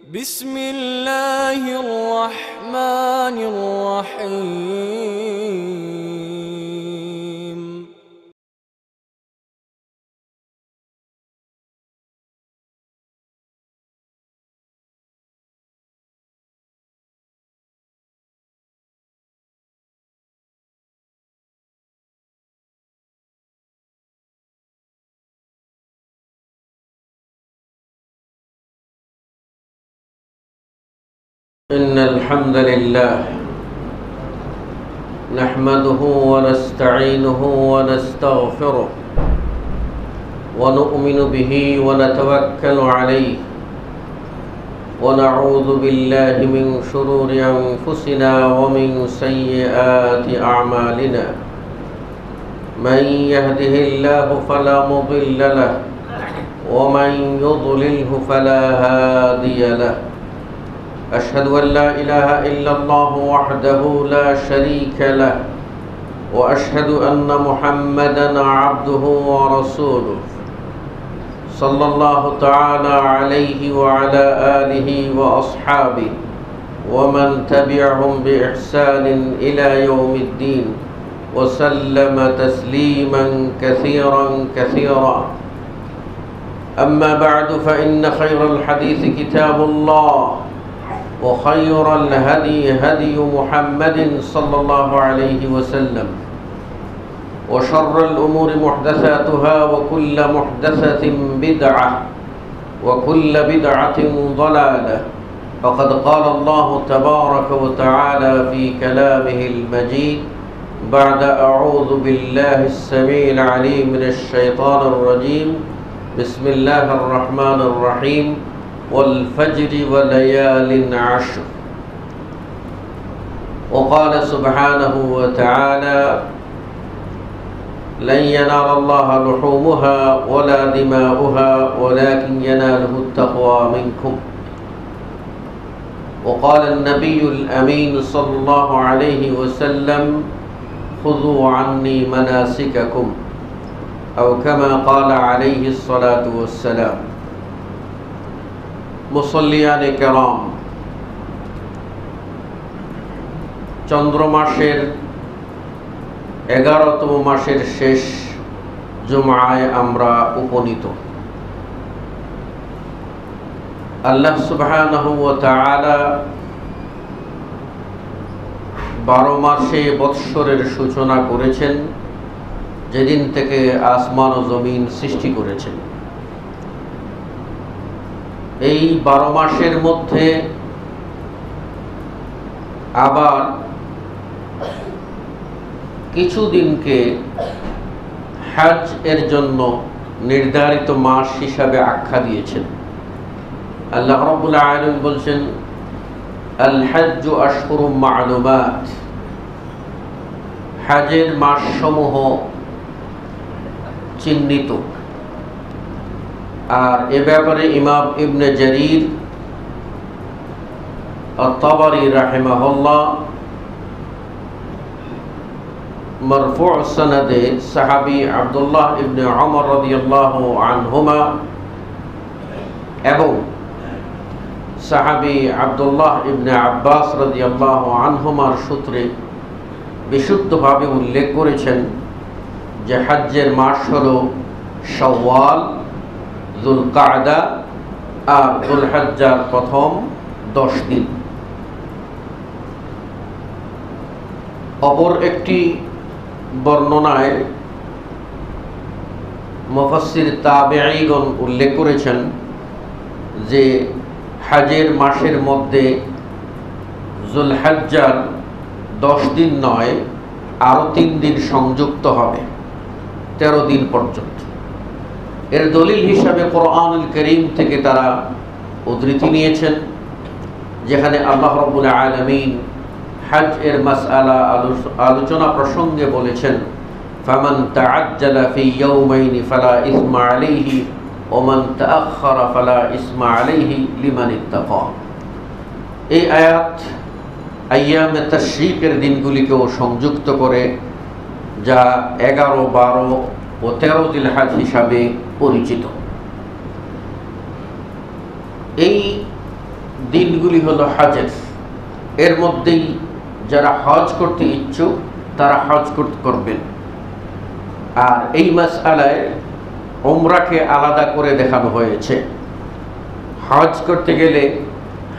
بسم الله الرحمن الرحيم إن الحمد لله نحمده ونستعينه ونستغفره ونؤمن به ونتوكل عليه ونعوذ بالله من شرور أنفسنا ومن سيئات أعمالنا من يهده الله فلا مضل له ومن يضلله فلا هادي له أشهد أن لا إله إلا الله وحده لا شريك له وأشهد أن محمدًا عبده ورسوله صلى الله تعالى عليه وعلى آله وأصحابه ومن تبعهم بإحسان إلى يوم الدين وسلم تسليمًا كثيرًا كثيرًا أما بعد فإن خير الحديث كتاب الله وخير الهدي هدي محمد صلى الله عليه وسلم وشر الأمور محدثاتها وكل محدثة بدعة وكل بدعة ضلالة فقد قال الله تبارك وتعالى في كلامه المجيد بعد أعوذ بالله السميع العليم من الشيطان الرجيم بسم الله الرحمن الرحيم والفجر وليال عشر وقال سبحانه وتعالى لن ينال الله لحومها ولا دماؤها ولكن يناله التقوى منكم وقال النبي الأمين صلى الله عليه وسلم خذوا عني مناسككم أو كما قال عليه الصلاة والسلام মুসল্লিয়ানে কেরাম, চন্দ্র মাসের 11তম মাসের শেষ জুমআয় আমরা উপনীত। আল্লাহ সুবহানাহু ওয়া তাআলা 12 মাসে বৎসরের সূচনা করেছেন, যেদিন থেকে আসমান ও জমিন সৃষ্টি করেছেন। এই 12 মাসের মধ্যে আবার কিছু দিনকে হজ এর জন্য নির্ধারিত মাস হিসাবে আখ্যা দিয়েছেন। আল্লাহ রাব্বুল আলামিন বলছেন আল হজ্জু আশহুরুম মা'লুমাত, হজের মাসসমূহ চিহ্নিত। আর এ ব্যাপারে ইমাম ইবনে জারির আত-তাবারি রাহিমাহুল্লাহ মারফু' সনদে সাহাবী আব্দুল্লাহ ইবনে উমর রাদিয়াল্লাহু আনহুমা এবং সাহাবী আব্দুল্লাহ ইবনে আব্বাস রাদিয়াল্লাহু আনহুমার সূত্রে বিশুদ্ধভাবে উল্লেখ করেছেন যে হজ্জের মাস হলো শাওয়াল, যুলকাদা আর যুলহজ্জার প্রথম 10 দিন। অপর একটি বর্ণনায় মুফাসসির তাবেঈগণ উল্লেখ করেছেন যে হজের মাসের মধ্যে যুলহজ্জার 10 দিন নয়, আরও 3 দিন সংযুক্ত হবে, 13 দিন পর্যন্ত। এর দলিল হিসাবে কোরআনুল কারীম থেকে তারা উদ্ধৃতি নিয়েছেন, যেখানে আল্লাহ রাব্বুল আলামিন হজ এর মাসআলা আলোচনা প্রসঙ্গে বলেছেন ফামান তাআজ্জালা ফি ইয়াওমাইনি ফালা ইসমা আলাইহি ওয়া মান তাআখারা ফালা ইসমা আলাইহি লিমান ইত্তাকা। এই আয়াত আইয়ামে তাশরীকের দিনগুলিকেও সংযুক্ত করে, যা 11, 12 ও 13 জিলহজ হিসাবে পরিচিত। এই দিনগুলি হলো হজের। এর মধ্যেই যারা হজ করতে ইচ্ছুক তারা হজ করবেন। আর এই মাসআলায় উমরাকে আলাদা করে দেখানো হয়েছে। হজ করতে গেলে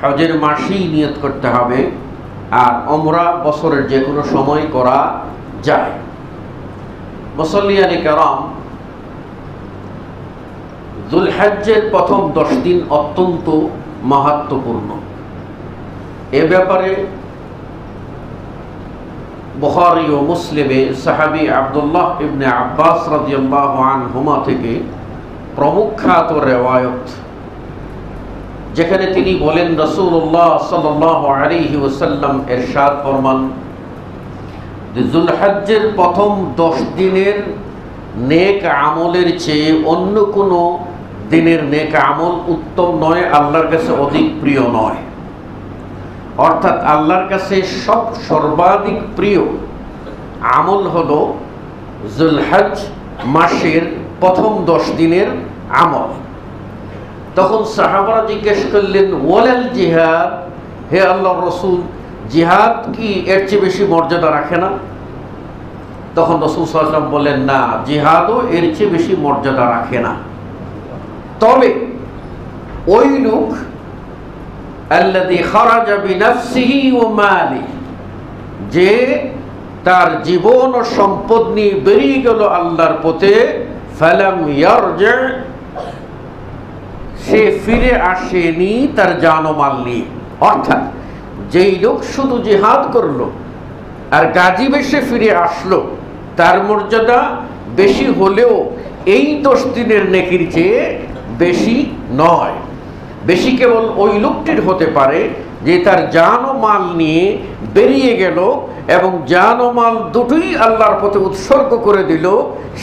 হজের মাসেই নিয়ত করতে হবে, আর উমরা বছরের যে কোনো সময় করা যায়। মুসল্লিয়ানে কেরাম, যুলহজ্জের প্রথম 10 দিন অত্যন্ত মাহাত্ম্যপূর্ণ। এ ব্যাপারে বুখারী ও মুসলিমে সাহাবী আব্দুল্লাহ ইবনে আব্বাস রাদিয়াল্লাহু আনহুমা থেকে প্রমুখাত রিওয়ায়াত, যেখানে তিনি বলেন রাসূলুল্লাহ সাল্লাল্লাহু আলাইহি ওয়াসাল্লাম ইরশাদ ফরমান যে যুলহজ্জের প্রথম 10 দিনের নেক আমলের চেয়ে অন্য কোনো দিনের নেক আমল উত্তম নয়, আল্লাহর কাছে অধিক প্রিয় নয়। অর্থাৎ আল্লাহর কাছে সর্বাধিক প্রিয় আমল হলো যুলহজ্জ মাসের প্রথম 10 দিনের আমল। তখন সাহাবারা জিজ্ঞেস করলেন, ওয়ালাল জিহাদ, হে আল্লাহর রাসূল, জিহাদ কি এর চেয়ে বেশি মর্যাদা রাখে না? তখন রাসূল সাল্লাল্লাহু আলাইহি ওয়াসাল্লাম বললেন, না, জিহাদও এর চেয়ে বেশি মর্যাদা রাখে না। তবে ওই লোক আল্লাযী খারাজা বিনাফসিহি ওয়া মালিহি, যে তার জীবন ও সম্পদ নিয়ে বেরিয়ে গেল আল্লাহর পথে, ফালাম ইয়ারজি, সে ফিরে আসেনি তার জান ও মাল নিয়ে। অর্থাৎ যেই লোক শুধু জিহাদ করলো আর গাজী বেশে ফিরে আসলো, তার মর্যাদা বেশি হলেও এই 10 দিনের নেকির চেয়ে বেশি নয়। বেশি কেবল ওই লোকটির হতে পারে যে তার জান ও মাল নিয়ে বেরিয়ে গেল এবং জান ও মাল দুটোই আল্লাহর পথে উৎসর্গ করে দিল,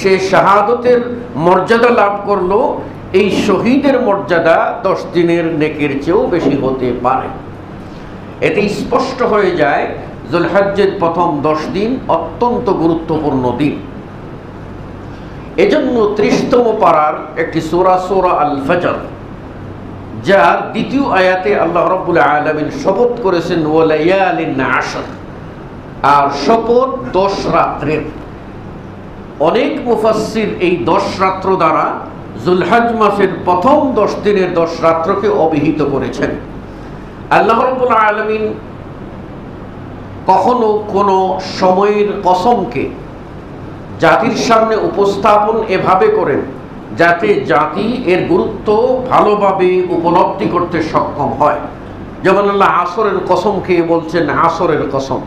সে শাহাদতের মর্যাদা লাভ করলো। এই শহীদের মর্যাদা 10 দিনের নেকির চেয়েও বেশি হতে পারে। এতে স্পষ্ট হয়ে যায় যুলহজ্জের প্রথম 10 দিন অত্যন্ত গুরুত্বপূর্ণ দিন। এজন্য 30তম পারার একটি সূরা, সূরা আল ফজর, যার দ্বিতীয় আয়াতে আল্লাহ রাব্বুল আলামিন শপথ করেছেন ওয়ালায়ালিন আশর, আর শপথ 10 রাত্রের। অনেক মুফাসসির এই 10 রাত্র দ্বারা যুলহজ্জ মাসের প্রথম 10 দিনের 10 রাত্রকে অভিহিত করেছেন। আল্লাহ রাব্বুল আলামিন কখনো কোনো সময়ের কসমকে জাতির সামনে উপস্থাপন এভাবে করেন যাতে জাতি এর গুরুত্ব ভালোভাবে উপলব্ধি করতে সক্ষম হয়। যেমন আল্লাহ আসরের কসম খেয়ে বলছেন আসরের কসম,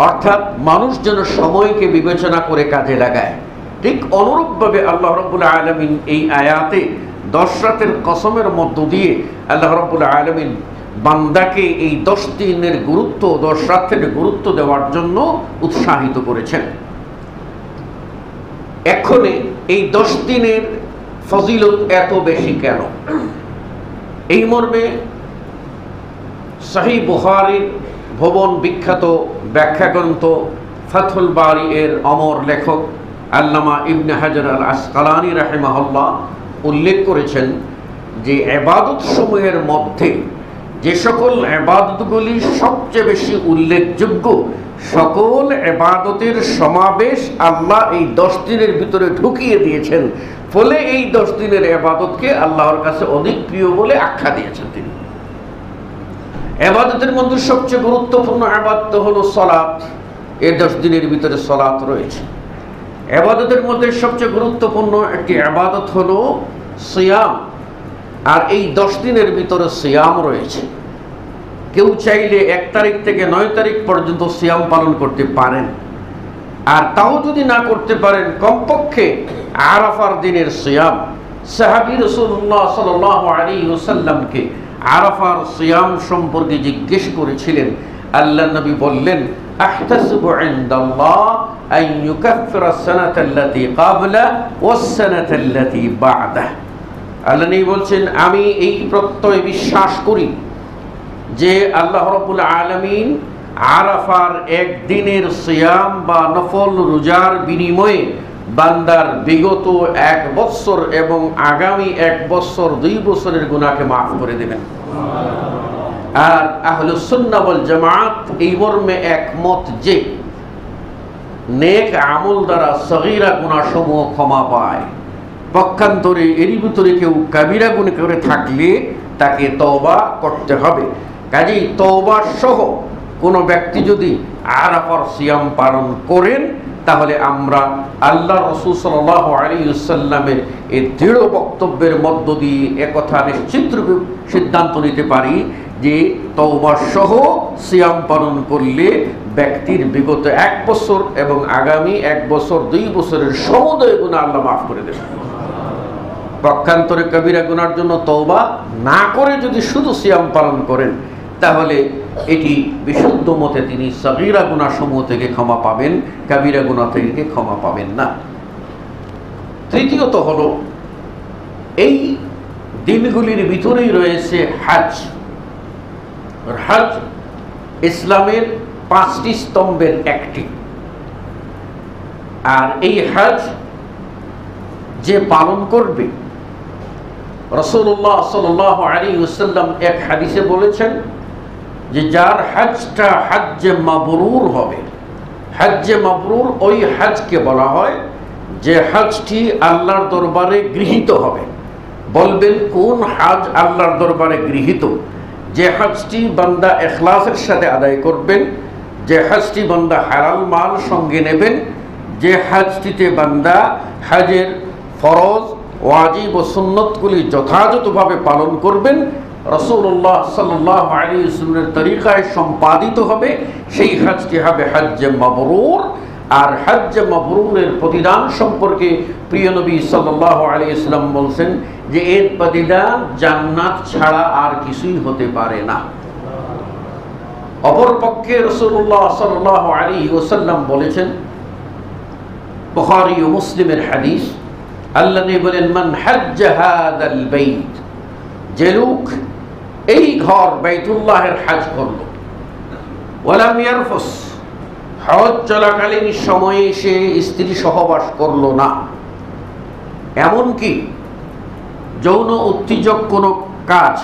অর্থাৎ মানুষ যেন সময়কে বিবেচনা করে কাজে লাগায়। ঠিক অনুরূপভাবে আল্লাহ রাব্বুল আলামিন এই আয়াতে 10 রাতের কসমের মধ্য দিয়ে আল্লাহ রাব্বুল আলামিন বান্দাকে এই 10 দিনের গুরুত্ব, 10 রাতের গুরুত্ব দেওয়ার জন্য উৎসাহিত করেছেন। এখনে এই 10 দিনের ফজিলত এত বেশি কেন? এই মর্মে সহিহ বুখারীর ভুবন বিখ্যাত ব্যাখ্যা গ্রন্থ ফাথুল বারী এর অমর লেখক আল্লামা ইবনে হাজার আল আসকালানী রাহিমাহুল্লাহ উল্লেখ করেছেন যে ইবাদত সমূহের মধ্যে যে সকল ইবাদতগুলি সবচেয়ে বেশি উল্লেখযোগ্য, সকল ইবাদতের সমাবেশ আল্লাহ এই 10 দিনের ভিতরে ঢুকিয়ে দিয়েছেন। ফলে এই 10 দিনের ইবাদতকে আল্লাহর কাছে অধিক প্রিয় বলে আখ্যা দিয়েছেন তিনি। ইবাদতের মধ্যে সবচেয়ে গুরুত্বপূর্ণ ইবাদত হলো সালাত। এই 10 দিনের ভিতরে সালাত রয়েছে। ইবাদতের মধ্যে সবচেয়ে গুরুত্বপূর্ণ একটি ইবাদত হলো সিয়াম, আর এই 10 দিনের ভিতরে সিয়াম রয়েছে। কেউ চাইলে 1 তারিখ থেকে 9 তারিখ পর্যন্ত সিয়াম পালন করতে পারেন, আর তাও যদি না করতে পারেন কমপক্ষে আরাফার দিনের সিয়াম। সাহাবী রাসূলুল্লাহ সাল্লাল্লাহু আলাইহি ওয়াসাল্লামকে আরাফার সিয়াম সম্পর্কে জিজ্ঞেস করেছিলেন। আল্লাহ নবী বললেন, আহতাসিবু ইনদাল্লাহ আন ইউকাফিরা সানাতাল্লাতী ক্বাবলা ওয়াস সানাতাল্লাতী বা'দা। আল্লাহ নবী বলছেন, আমি এই প্রত্যয় বিশ্বাস করি যে আল্লাহ রাব্বুল আলামিন আরাফার 1 দিনের সিয়াম বা নফল রোজার বিনিময়ে বান্দার বিগত 1 বছর এবং আগামী 1 বছর 2 বছরের গুনাহকে মাফ করে দেবেন। আর আহলুস সুন্নাহ ওয়াল জামাত এই মর্মে একমত যে নেক আমল দ্বারা সগীরা গুনাহসমূহ ক্ষমা পায়। পক্ষান্তরে এরই ভিতরে কেউ কাবিরা গুনাহ করে থাকলে তাকে তওবা করতে হবে। কাজেই তওবা সহ কোনো ব্যক্তি যদি আরাফার সিয়াম পালন করেন তাহলে আমরা আল্লাহ রাসূল সাল্লাল্লাহু আলাইহি ওয়াসাল্লামের এই দৃঢ় বক্তব্যের মধ্য দিয়ে একথা নিশ্চিতরূপে সিদ্ধান্ত নিতে পারি যে তওবা সহ সিয়াম পালন করলে ব্যক্তির বিগত 1 বছর এবং আগামী 1 বছর 2 বছরের সমুদয় গুনাহ আল্লাহ মাফ করে দেবেন। পক্ষান্তরে কবিরা গুনার জন্য তওবা না করে যদি শুধু সিয়াম পালন করেন তাহলে এটি বিশুদ্ধ মতে তিনি সগীরা গুনাহ সমূহ থেকে ক্ষমা পাবেন, কবিরা গুনাহ থেকে ক্ষমা পাবেন না। তৃতীয়ত হলো এই দিনগুলির ভিতরেই রয়েছে হজ। হজ ইসলামের 5টি স্তম্ভের একটি। আর এই হজ যে পালন করবে, রাসূলুল্লাহ সাল্লাল্লাহু আলাইহি ওয়াসাল্লাম এক হাদিসে বলেছেন যে যার হজটা হজ্জে মাবরুর হবে। হজ্জে মাবরুর ওই হজকে বলা হয় যে হজটি আল্লাহর দরবারে গৃহীত হবে। বলবেন কোন হজ আল্লাহর দরবারে গৃহীত? যে হজটি বান্দা ইখলাসের সাথে আদায় করবেন, যে হজটি বান্দা হালাল মাল সঙ্গে নেবেন, যে হজটিতে বান্দা হজের ফরজ, ওয়াজিব ও সুন্নতগুলি যথাযথভাবে পালন করবেন, রাসূলুল্লাহ সাল্লাল্লাহু আলাইহি ওয়াসাল্লামের তরিকায় সম্পাদিত হবে, সেই হজটি হবে হজ্জে মাবরুর। আর হজ্জে মাবরুরের প্রতিদান সম্পর্কে প্রিয় নবী সাল্লাল্লাহু আলাইহি ওয়াসাল্লাম বলছেন যে এর প্রতিদান জান্নাত ছাড়া আর কিছুই হতে পারে না। অপরপক্ষে রাসূলুল্লাহ সাল্লাল্লাহু আলাইহি ওয়াসাল্লাম বলেছেন, বুখারী ও মুসলিমের হাদিস, আল্লাহ নবী বলেন মান হাজ্জা হাদাল বাইত, যে লোক এই ঘর বাইতুল্লাহের হজ করল, ওয়ালাম ইয়ারফুস, হজ চলাকালীন সময়ে সে স্ত্রী সহবাস করল না, এমনকি যৌন উত্তেজক কোনো কাজ,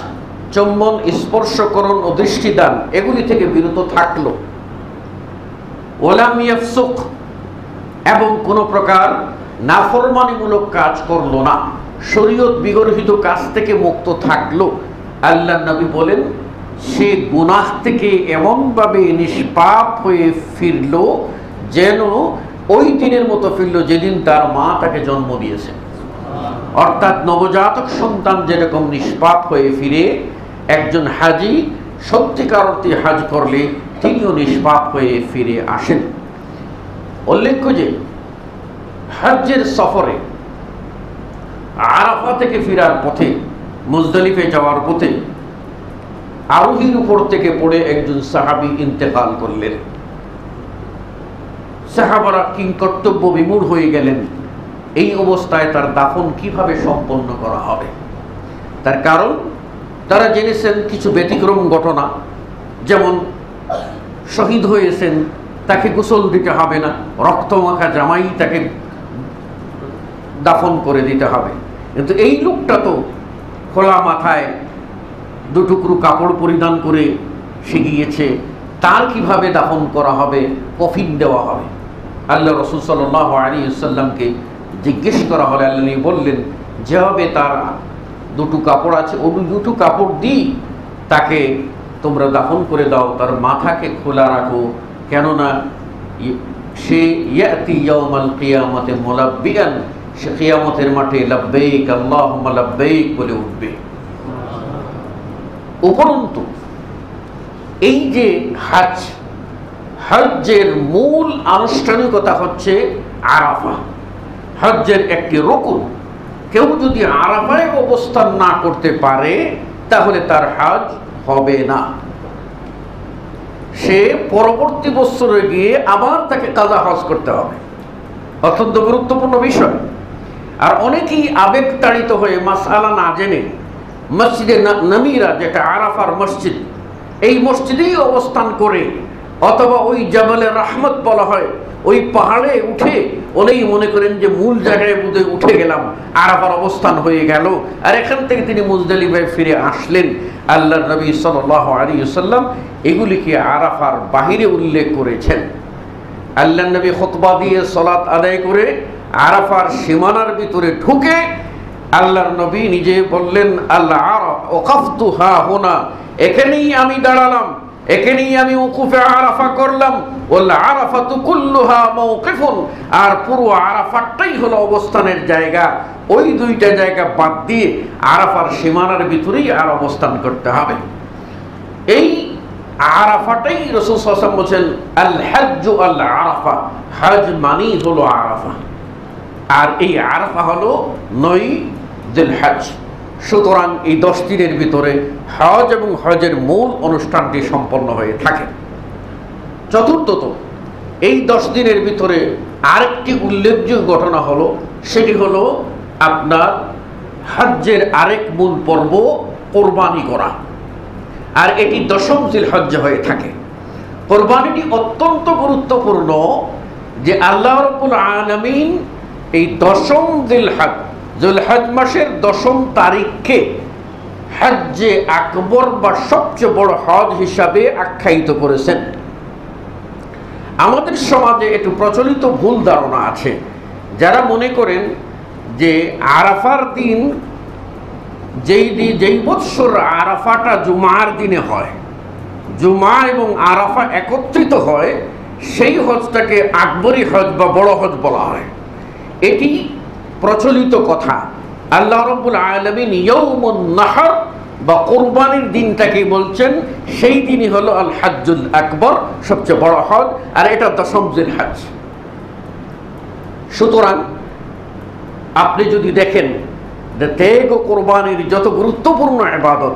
চুম্বন, স্পর্শকরণ ও দৃষ্টিদান এগুলি থেকে বিরত থাকলো, ওয়ালাম ইয়াফসুক, এবং কোনো প্রকার নাফরমানিমূলক কাজ করলো না, শরীয়ত বিগর্হিত কাজ থেকে মুক্ত থাকলো, আল্লাহ নবী বলেন সে গুনাহ থেকে এমনভাবে নিষ্পাপ হয়ে ফিরল যেন ওই দিনের মতো ফিরল যেদিন তার মা তাকে জন্ম দিয়েছে। অর্থাৎ নবজাতক সন্তান যেরকম নিষ্পাপ হয়ে ফিরে, একজন হাজি সত্যিকার অর্থে হজ করলে তিনিও নিষ্পাপ হয়ে ফিরে আসেন। উল্লেখ্য যে হজ্জের সফরে আরাফা থেকে ফেরার পথে, মুজদালিফে যাওয়ার পথে আরোহীর উপর থেকে পড়ে একজন সাহাবী ইন্তেকাল করলেন। সাহাবারা কিংকর্তব্য বিমূঢ় হয়ে গেলেন, এই অবস্থায় তার দাফন কিভাবে সম্পন্ন করা হবে। তার কারণ তারা জেনেছেন কিছু ব্যতিক্রম ঘটনা, যেমন শহীদ হয়েছেন, তাকে গোসল দিতে হবে না, রক্তমাখা জামাই তাকে দাফন করে দিতে হবে। কিন্তু এই লোকটা তো খোলা মাথায় 2 টুকরো কাপড় পরিধান করে সে গিয়েছে, তার কিভাবে দাফন করা হবে, কফিন দেওয়া হবে। আল্লাহ রাসূল সাল্লাল্লাহু আলাইহি ওয়াসাল্লামকে জিজ্ঞেস করা হলে আল্লাহ নবী বললেন, যেভাবে তার 2টো কাপড় আছে ওই 2টো কাপড় দিয়ে তাকে তোমরা দাফন করে দাও, তার মাথাকে খোলা রাখো, কেননা সে ইয়াতি ইয়াউমাল কিয়ামতে মুলাব্বিয়ান, সে কিয়ামতের মাঠে লাব্বাইক আল্লাহুম্মা লাব্বাইক বলে উঠবে। উপরন্তু এই যে হজ, হজ্জের মূল আনুষ্ঠানিকতা হচ্ছে আরাফা, হজ্জের একটি রুকুন। কেউ যদি আরাফায় অবস্থান না করতে পারে তাহলে তার হজ হবে না, সে পরবর্তী বছরে গিয়ে আবার তাকে কাজা হজ করতে হবে। অত্যন্ত গুরুত্বপূর্ণ বিষয়। আর অনেকেই আবেগ তাড়িত হয়ে মাসআলা না জেনে মসজিদে নামিরা, যেটা আরাফার মসজিদ, এই মসজিদেই অবস্থান করে, অথবা ওই জাবালে রাহমত বলা হয় ওই পাহাড়ে উঠে ওনেই মনে করেন যে মূল জায়গায় বোধহয় উঠে গেলাম, আরাফার অবস্থান হয়ে গেল। আর এখান থেকে তিনি মুজদালিফায় ফিরে আসলেন। আল্লাহর নবী সাল্লাল্লাহু আলাইহি ওয়াসাল্লাম এগুলিকে আরাফার বাহিরে উল্লেখ করেছেন। আল্লাহর নবী খুতবা দিয়ে সালাত আদায় করে আরাফার সীমানার ভিতরে ঢুকে আল্লাহর নবী নিজে বললেন, আল্লাহ ওয়াকাফতু হা হুনা, এখানেই আমি দাঁড়ালাম, এখানেই আমি উকুফে আরাফা করলাম। ওয়াল আরাফাতু কুল্লুহা মাওকিফুন, আর পুরো আরাফাটাই হলো অবস্থানের জায়গা। ওই দুইটা জায়গা বাদ দিয়ে আরাফার সীমানার ভিতরেই আর অবস্থান করতে হবে। এই আরাফাটাই রাসূল সাল্লাল্লাহু আলাইহি ওয়াসাল্লাম বলেন আল হজ্জু আল আরাফা, হজ মানেই হলো আরাফা। আর এই আরাফা হলো 9 জিলহজ। সুতরাং এই 10 দিনের ভিতরে হজ এবং হজের মূল অনুষ্ঠানটি সম্পন্ন হয়ে থাকে। চতুর্থত, এই 10 দিনের ভিতরে আরেকটি উল্লেখযোগ্য ঘটনা হলো, সেটি হলো আপনার হজ্জের আরেক মূল পর্ব কোরবানি করা। আর এটি 10ম জিলহজ্জে হয়ে থাকে। কোরবানিটি অত্যন্ত গুরুত্বপূর্ণ যে আল্লাহ রাব্বুল আলামিন এই 10ম জিলহজ মাসের 10ম তারিখকে হজ্জে আকবর বা সবচেয়ে বড় হজ হিসাবে আখ্যায়িত করেছেন। আমাদের সমাজে একটু প্রচলিত ভুল ধারণা আছে, যারা মনে করেন যে আরাফার দিন যেই বৎসর আরাফাটা জুমার দিনে হয়, জুমা এবং আরাফা একত্রিত হয়, সেই হজটাকে আকবরী হজ বা বড় হজ বলা হয়। এটি প্রচলিত কথা। আল্লাহ রাব্বুল আলামিন ইয়াউমুন নাহর বা কোরবানির দিনটাকে বলছেন সেই দিনই হলো আল হজ্জুল আকবর, সবচেয়ে বড় হজ, আর এটা 10ম জিলহজ। সুতরাং আপনি যদি দেখেন যে ত্যাগ ও কোরবানির যত গুরুত্বপূর্ণ ইবাদত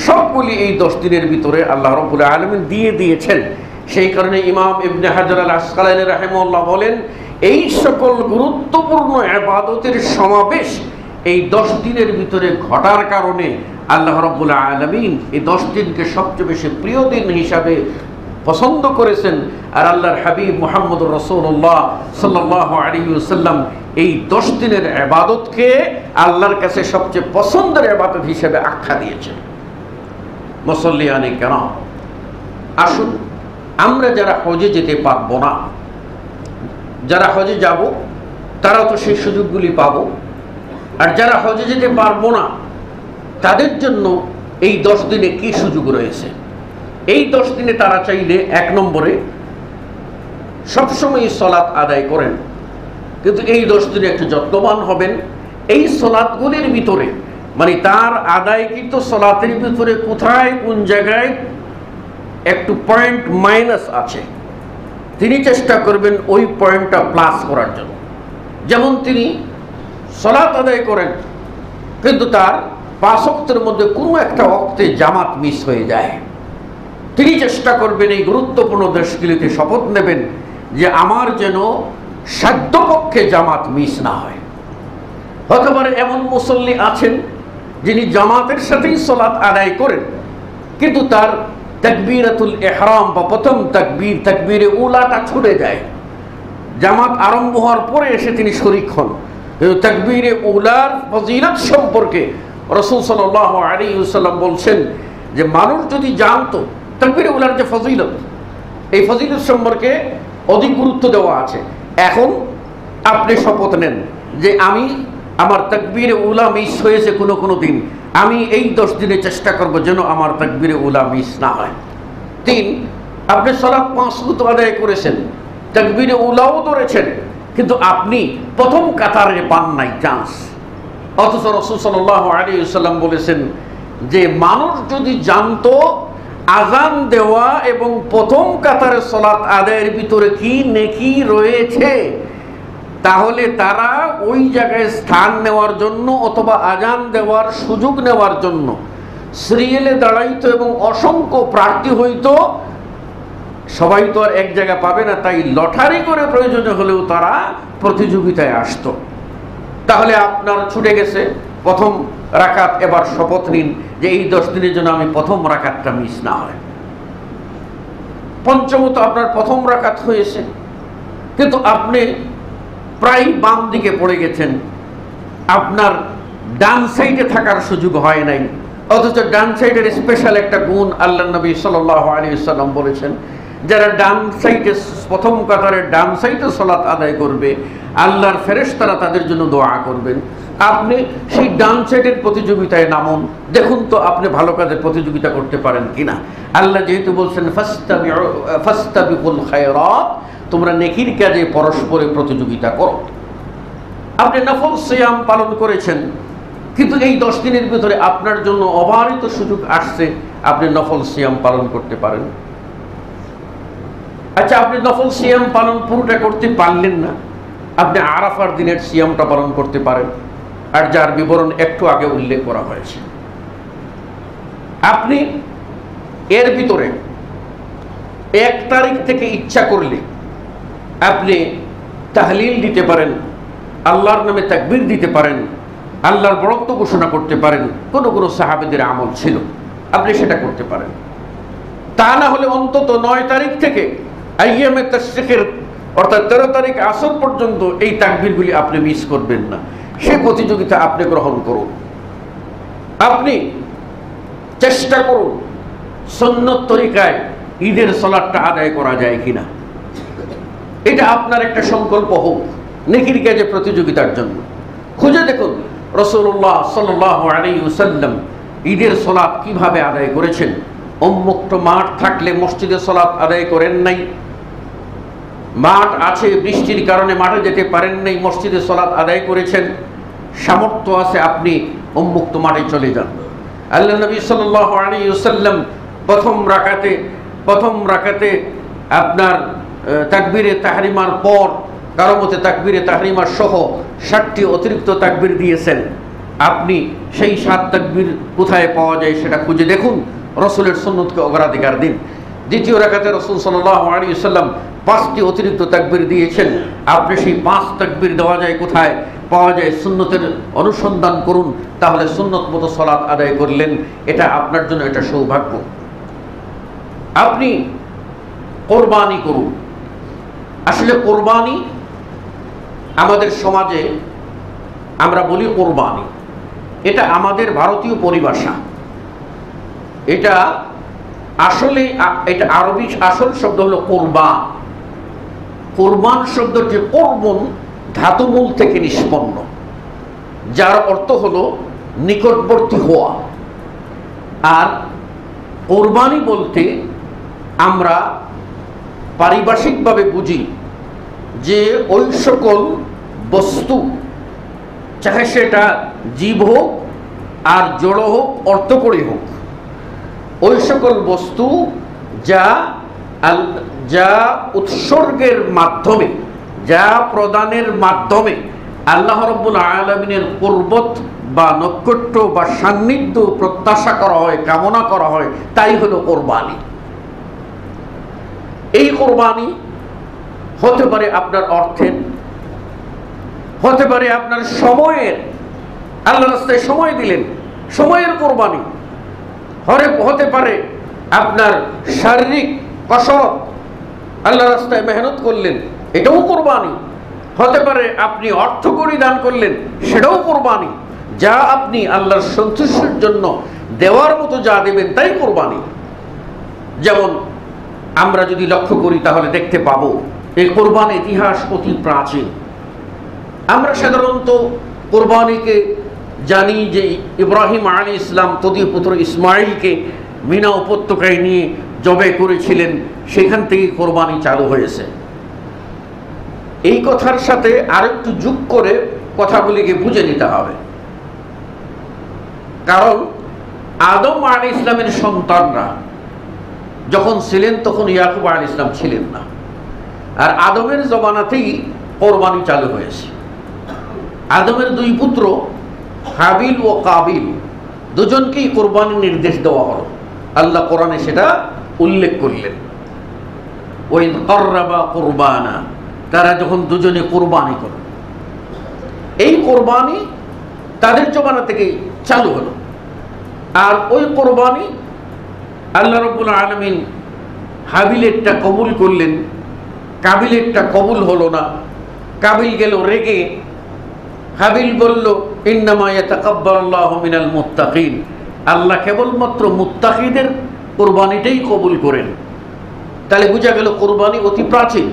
সবগুলি এই 10 দিনের ভিতরে আল্লাহ রাব্বুল আলামিন দিয়ে দিয়েছেন। সেই কারণে ইমাম ইবনে হাজার আল আসকালানী রাহিমাহুল্লাহ বলেন, এই সকল গুরুত্বপূর্ণ ইবাদতের সমাবেশ এই 10 দিনের ভিতরে ঘটার কারণে আল্লাহ রাব্বুল আলামিন এই 10 দিনকে সবচেয়ে বেশি প্রিয় দিন হিসাবে পছন্দ করেছেন। আর আল্লাহর হাবিব মুহাম্মদুর রাসূলুল্লাহ সাল্লাল্লাহু আলাইহি ওয়াসাল্লাম এই 10 দিনের ইবাদতকে আল্লাহর কাছে সবচেয়ে পছন্দের ইবাদত হিসেবে আখ্যা দিয়েছেন। মুসল্লিয়ানে কেরাম, আসুন আমরা যারা হজে যেতে পারবো না, যারা হজে যাব তারাও তো সেই সুযোগগুলি পাবো, আর যারা হজে যেতে পারবো না তাদের জন্য এই 10 দিনে কি সুযোগ রয়েছে। এই 10 দিনে তারা চাইলে 1 নম্বরে সবসময় সালাত আদায় করেন, কিন্তু এই 10 দিনে একটু যত্নবান হবেন। এই সালাতগুলির ভিতরে মানে তার আদায়কৃত সালাতের ভিতরে কোথায় কোন জায়গায় একটু পয়েন্ট মাইনাস আছে, তিনি চেষ্টা করবেন ওই পয়েন্টটা প্লাস করার জন্য। যেমন তিনি সালাত আদায় করেন কিন্তু তার 5 ওয়াক্তের মধ্যে কোনো একটা ওয়াক্তে জামাত মিস হয়ে যায়, তিনি চেষ্টা করবেন এই গুরুত্বপূর্ণ দেশগুলিতে শপথ নেবেন যে আমার যেন সাধ্যপক্ষে জামাত মিস না হয়। হতে পারে এমন মুসল্লি আছেন যিনি জামাতের সাথেই সালাত আদায় করেন, কিন্তু তার তাকবীরাতুল ইহরাম বা প্রথম তাকবীরে উলাটা ছুটে যায়, জামাত আরম্ভ হওয়ার পরে এসে তিনি শরীক হন। তাকবীরে উলার ফজিলত সম্পর্কে রাসূল সাল্লাল্লাহু আলাইহি ওয়াসাল্লাম বলছেন যে মানুষ যদি জানতো তাকবীরে উলার যে ফজিলত, এই ফজিলত সম্পর্কে অধিক গুরুত্ব দেওয়া আছে। এখন আপনি শপথ নেন যে আমি আমার তাকবীরে উলা মিস হয়েছে কোনো দিন, আমি এই 10 দিনে চেষ্টা করব যেন আমার তাকবীরে উলা মিস না হয়। 3, আপনি সালাত 5 ওয়াক্ত আদায় করেছেন, তাকবীরে উলাও ধরেছেন, কিন্তু আপনি প্রথম কাতারে পান নাই চান্স। অথচ রাসূল সাল্লাল্লাহু আলাইহি ওয়াসাল্লাম বলেছেন যে মানুষ যদি জানতো আযান দেওয়া এবং প্রথম কাতারে সালাত আদায়ের ভিতরে কি নেকি রয়েছে, তাহলে তারা ওই জায়গায় স্থান নেওয়ার জন্য অথবা আযান দেওয়ার সুযোগ নেওয়ার জন্য সিরিয়ালে দাঁড়াইতো এবং অসংখ্য প্রার্থী হইতো। সবাই তো আর এক জায়গা পাবে না, তাই লটারি করে প্রয়োজনে হলেও তারা প্রতিযোগিতায় আসতো। তাহলে আপনার ছুটে গেছে প্রথম রাকাত, এবার শপথ নিন যে এই 10 দিনের জন্য আমি প্রথম রাকাতটা মিস না হয়। পঞ্চমত আপনার প্রথম রাকাত হয়েছে, কিন্তু আপনি প্রায় বাম দিকে পড়ে গেছেন, আপনার ডান সাইডে থাকার সুযোগ হয় নাই। অথচ ডান সাইডের স্পেশাল একটা গুণ আল্লাহ নবী সাল্লাল্লাহু আলাইহি ওয়াসাল্লাম বলেছেন, যারা ডান সাইডে প্রথম কাতারের ডান সাইডে সালাত আদায় করবে, আল্লাহর ফেরেশতারা তাদের জন্য দোয়া করবেন। আপনি সেই ডান সাইডের প্রতিযোগিতায় নামুন, দেখুন তো আপনি ভালো কাজে প্রতিযোগিতা করতে পারেন কিনা। আল্লাহ যেহেতু বলছেন ফাস্তাবিকুল খায়রাত, তোমরা নেকির কাজে পরস্পরে প্রতিযোগিতা করো। আপনি নফল সিয়াম পালন করেছেন, কিন্তু এই 10 দিনের ভিতরে আপনার জন্য অবারিত সুযোগ আসছে, আপনি নফল সিয়াম পালন করতে পারেন। আচ্ছা, আপনি নফল সিয়াম পালন পুরোটা করতে পারলেন না, আপনি আরাফার দিনের সিয়ামটা পালন করতে পারেন, আর যার বিবরণ একটু আগে উল্লেখ করা হয়েছে। আপনি এর ভিতরে 1 তারিখ থেকে ইচ্ছা করলে আপনি তাহলিল দিতে পারেন, আল্লাহর নামে তাকবীর দিতে পারেন, আল্লাহর বরত্ব ঘোষণা করতে পারেন। কোন কোন সাহাবীদের আমল ছিল, আপনি সেটা করতে পারেন। তা না হলে অন্তত 9 তারিখ থেকে আইয়ামে তাশরিকের অর্থাৎ 13 তারিখ আসর পর্যন্ত এই তাকবীরগুলি আপনি মিস করবেন না। সেই প্রতিযোগিতা আপনি গ্রহণ করুন। আপনি চেষ্টা করুন সুন্নত তরিকায় ঈদের সালাতটা আদায় করা যায় কিনা, এটা আপনার একটা সংকল্প হোক নেকির কাজে প্রতিযোগিতার জন্য। খুঁজে দেখুন রাসূলুল্লাহ সাল্লাল্লাহু আলাইহি ওয়াসাল্লাম ঈদের সালাত কিভাবে আদায় করেছেন। উন্মুক্ত মাঠ থাকলে মসজিদে সালাত আদায় করেন নাই, মাঠ আছে বৃষ্টির কারণে মাঠে যেতে পারেন নাই, মসজিদে সালাত আদায় করেছেন। সামর্থ্য আছে, আপনি উন্মুক্ত মাঠে চলে যান। আল্লাহ নবী সাল্লাল্লাহু আলাইহি ওয়াসাল্লাম প্রথম রাকাতে আপনার তাকবীরে তাহরিমার পর কারো মতে তাকবীরে তাহরিমার সহ 60টি অতিরিক্ত তাকবীর দিয়েছেন। আপনি সেই 7 তাকবীর কোথায় পাওয়া যায় সেটা খুঁজে দেখুন, রাসূলের সুন্নতকে অগ্রাধিকার দিন। দ্বিতীয় রাকাতে রাসূল সাল্লাল্লাহু আলাইহি ওয়াসাল্লাম 5টি অতিরিক্ত তাকবীর দিয়েছেন। আপনি সেই 5 তাকবীর দেওয়া যায় কোথায় পাওয়া যায়, সুন্নতের অনুসন্ধান করুন, তাহলে সুন্নত মতো সালাত আদায় করলেন, এটা আপনার জন্য এটা সৌভাগ্য। আপনি কোরবানি করুন। আসলে কোরবানি আমাদের সমাজে আমরা বলি কোরবানি, এটা আমাদের ভারতীয় পরিভাষা। এটা আসলে এটা আরবি আসল শব্দ হলো কোরবান। কোরবান শব্দটি কোরবন ধাতুমূল থেকে নিষ্পন্ন, যার অর্থ হলো নিকটবর্তী হওয়া। আর কোরবানি বলতে আমরা পারিভাষিকভাবে বুঝি যে ওই সকল বস্তু, চাহে সেটা জীব হোক আর জড় হোক, অর্থকরী হোক, ওই সকল বস্তু যা উৎসর্গের মাধ্যমে, যা প্রদানের মাধ্যমে আল্লাহ রাব্বুল আলামিনের কুরবত বা নৈকট্য বা সান্নিধ্য প্রত্যাশা করা হয়, কামনা করা হয়, তাই হলো কোরবানি। এই কোরবানি হতে পারে আপনার অর্থের, হতে পারে আপনার সময়ের, আল্লাহ রাস্তায় সময় দিলেন, সময়ের কোরবানি। হতে পারে আপনার শারীরিক কসরত, আল্লাহ রাস্তায় মেহনত করলেন, এটাও কোরবানি। হতে পারে আপনি অর্থকড়ি দান করলেন, সেটাও কোরবানি। যা আপনি আল্লাহর সন্তুষ্টির জন্য দেওয়ার মতো যা দেবেন তাই কোরবানি। যেমন আমরা যদি লক্ষ্য করি তাহলে দেখতে পাবো এই কোরবান ইতিহাস অতি প্রাচীন। আমরা সাধারণত কোরবানিকে জানি যে ইব্রাহিম আলাইহিস সালাম তদীয় পুত্র ইসমাইলকে মিনা উপত্যকায় নিয়ে জবে করেছিলেন, সেখান থেকে কোরবানি চালু হয়েছে। এই কথার সাথে আরেকটু যোগ করে কথাগুলিকে বুঝে নিতে হবে। কারণ আদম আলাইহিস সালামের সন্তানরা যখন ছিলেন তখন ইয়াকুব আলাইহিস সালাম ছিলেন না, আর আদমের জমানাতেই কোরবানি চালু হয়েছে। আদমের 2 পুত্র হাবিল ও কাবিল দুজনকেই কোরবানির নির্দেশ দেওয়া হলো। আল্লাহ কোরআনে সেটা উল্লেখ করলেন, ওয়াইদ কাররাবা কুরবানা, তারা যখন দুজনে কোরবানি করে। এই কোরবানি তাদের জমানা থেকে চালু হলো। আর ওই কোরবানি আল্লাহ রাব্বুল আলামিন হাবিলেরটা কবুল করলেন, কাবিলেরটা কবুল হলো না। কাবিল গেল রেগে। হাবিল বলল, ইন্নামা ইয়াতাকাব্বালুল্লাহু মিনাল মুত্তাকিন, আল্লাহ কেবলমাত্র মুত্তাকিদের কোরবানিটাই কবুল করেন। তাহলে বোঝা গেল কোরবানি অতি প্রাচীন।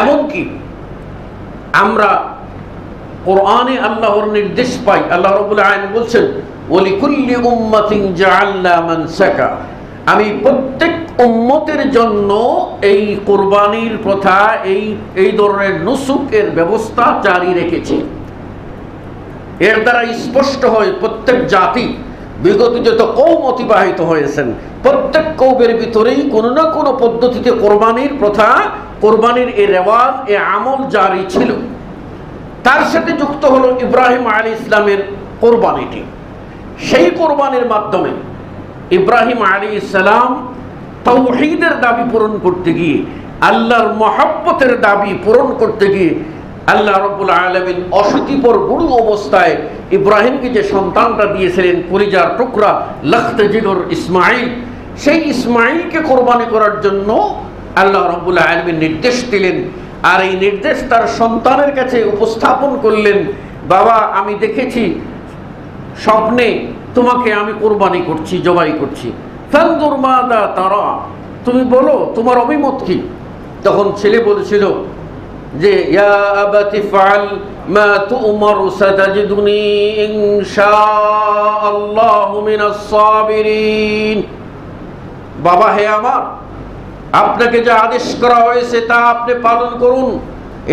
এমনকি আমরা কোরআনে আল্লাহর নির্দেশ পাই, আল্লাহ রাব্বুল আলামিন বলছেন, ওয়ালিকুল্লি উম্মাতিন জাআলনা মানসাকা, আমি প্রত্যেক উম্মতের জন্য এই কোরবানির প্রথা, এই ধরনের নুসুকের ব্যবস্থা জারি রেখেছি। এর দ্বারা স্পষ্ট হয় প্রত্যেক জাতি, বিগত যত কওম অতিবাহিত হয়েছেন, প্রত্যেক কওমের ভিতরেই কোনো না কোনো পদ্ধতিতে কোরবানির প্রথা, কোরবানির এই রেওয়াজ, এ আমল জারি ছিল। তার সাথে যুক্ত হলো ইব্রাহিম আলাইহিস সালামের কোরবানিটি। সেই কোরবানির মাধ্যমে ইব্রাহিম আলাইহিস সালাম তাওহীদের দাবি পূরণ করতে গিয়ে, আল্লাহর মহব্বতের দাবি পূরণ করতে গিয়ে আল্লাহ রাব্বুল আলামিন অশীতিপর বুড়ো অবস্থায় ইব্রাহিমকে যে সন্তানটা দিয়েছিলেন, কলিজার টুকরা লখতে জিগর ইসমাইল, সেই ইসমাইলকে কোরবানি করার জন্য আল্লাহ রাব্বুল আলামিন নির্দেশ দিলেন। আর এই নির্দেশ তার সন্তানের কাছে উপস্থাপন করলেন, বাবা আমি দেখেছি স্বপ্নে তোমাকে আমি কোরবানি করছি, জবাই করছি, ফানজুর মাযা তারা, তুমি বলো তোমার অভিমত কি। তখন ছেলে বলেছিল যে ইয়া আবাতি ফাআল মা তু'মার সাতাজিদুনি ইনশাআল্লাহু মিনাস সাবিরিন, বাবা হে আমার, আপনাকে যা আদেশ করা হয়েছে তা আপনি পালন করুন,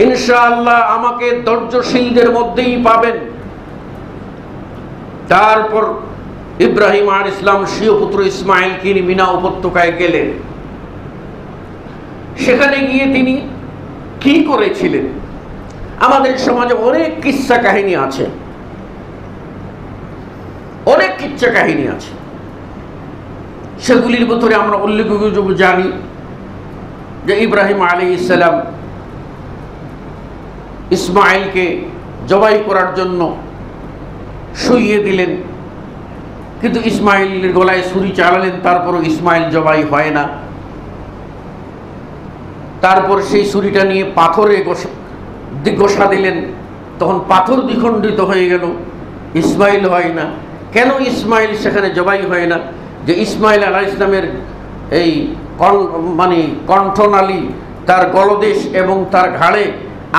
ইনশাআল্লাহ আমাকে ধৈর্যশীলদের মধ্যেই পাবেন। তারপর ইব্রাহিম আলাইহিস সালাম স্বীয় পুত্র ইসমাঈলকে নিয়ে মিনা উপত্যকায় গেলেন। সেখানে গিয়ে তিনি কি করেছিলেন? আমাদের সমাজে অনেক কিচ্ছা কাহিনী আছে, অনেক কিচ্ছা কাহিনী আছে। সেগুলির ভিতরে আমরা উল্লেখযোগ্য জানি যে ইব্রাহিম আলাইহিস সালাম ইসমাঈলকে জবাই করার জন্য শুইয়ে দিলেন, কিন্তু ইসমাঈলের গলায় ছুরি চালালেন, তারপরও ইসমাঈল জবাই হয় না। তারপর সেই ছুরিটা নিয়ে পাথরে ঘষা দিলেন, তখন পাথর দ্বিখণ্ডিত হয়ে গেল, ইসমাঈল হয় না। কেন ইসমাঈল সেখানে জবাই হয় না? যে ইসমাঈল আলাইহিস সালামের এই কণ্ঠনালী, তার গলদেশ এবং তার ঘাড়ে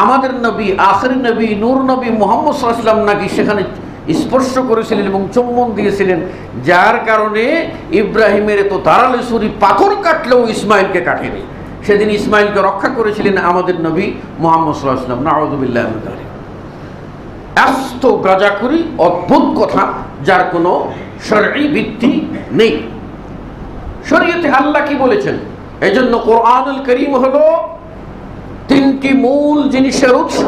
আমাদের নবী, আখির নবী, নূর নবী মুহাম্মদ সাল্লাল্লাহু আলাইহি ওয়াসাল্লাম নাকি সেখানে স্পর্শ করেছিলেন এবং চুম্বন দিয়েছিলেন, যার কারণে ইব্রাহিমের তো ধারালো ছুরি পাথর কাটলেও ইসমাঈলকে কাটেনি। সেদিন ইসমাঈলকে রক্ষা করেছিলেন আমাদের নবী মুহাম্মদ সাল্লাল্লাহু আলাইহি ওয়াসাল্লাম। নাউযুবিল্লাহি মিন যালিক। আস্ত গাজাখুরি, অদ্ভুত কথা, যার কোনো শরঈ ভিত্তি নেই। শরীয়তে আল্লাহ কি বলেছেন? এজন্য কোরআনুল কারীম হলো তিনটি মূল জিনিসের উৎস।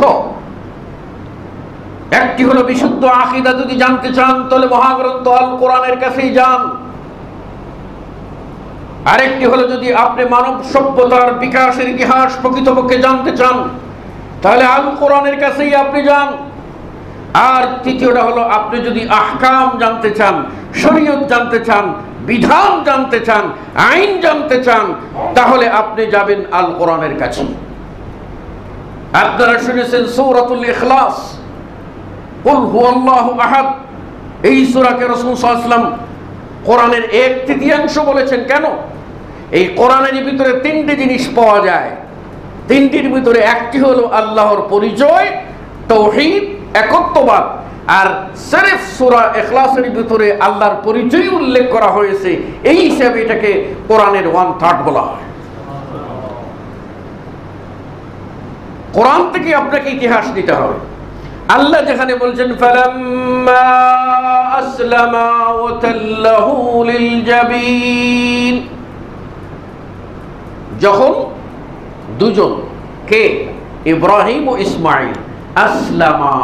একটি হলো বিশুদ্ধ আকীদা, যদি জানতে চান তাহলে মহাগ্রন্থ আল কোরআনের কাছেই যান। আরেকটি হলো যদি আপনি মানব সভ্যতার বিকাশের ইতিহাস প্রকৃতপক্ষে জানতে চান তাহলে আল কোরআনের কাছেই আপনি যান। আর তৃতীয়টা হলো আপনি যদি আহকাম জানতে চান, শরীয়ত জানতে চান, বিধান জানতে চান, আইন জানতে চান, তাহলে আপনি যাবেন আল কোরআনের কাছে। আপনারা শুনেছেন সূরাতুল ইখলাস, কুল হুয়াল্লাহু আহাদ, এই সূরাকে রাসূল সাল্লাল্লাহু আলাইহি ওয়াসাল্লাম কোরআনের 1/3 বলেছেন। কেন? এই কোরআনের ভিতরে তিনটি জিনিস পাওয়া যায়। তিনটির ভিতরে একটি হলো আল্লাহর পরিচয়, তাওহীদ, একত্ববাদ। আর সিরফ সূরা ইখলাসের ভিতরে আল্লাহর পরিচয় উল্লেখ করা হয়েছে, এই হিসাবে এটাকে কোরআনের 1/3 বলা হয়। কোরআন থেকে আপনাকে ইতিহাস দিতে হবে। আল্লাহ যেখানে বলছেন ফালাম্মা আসলামা ওয়া তাল্লাহু লিল জাবিন, যখন দুজন, কে? ইব্রাহিম ও ইসমাঈল, আসলামা,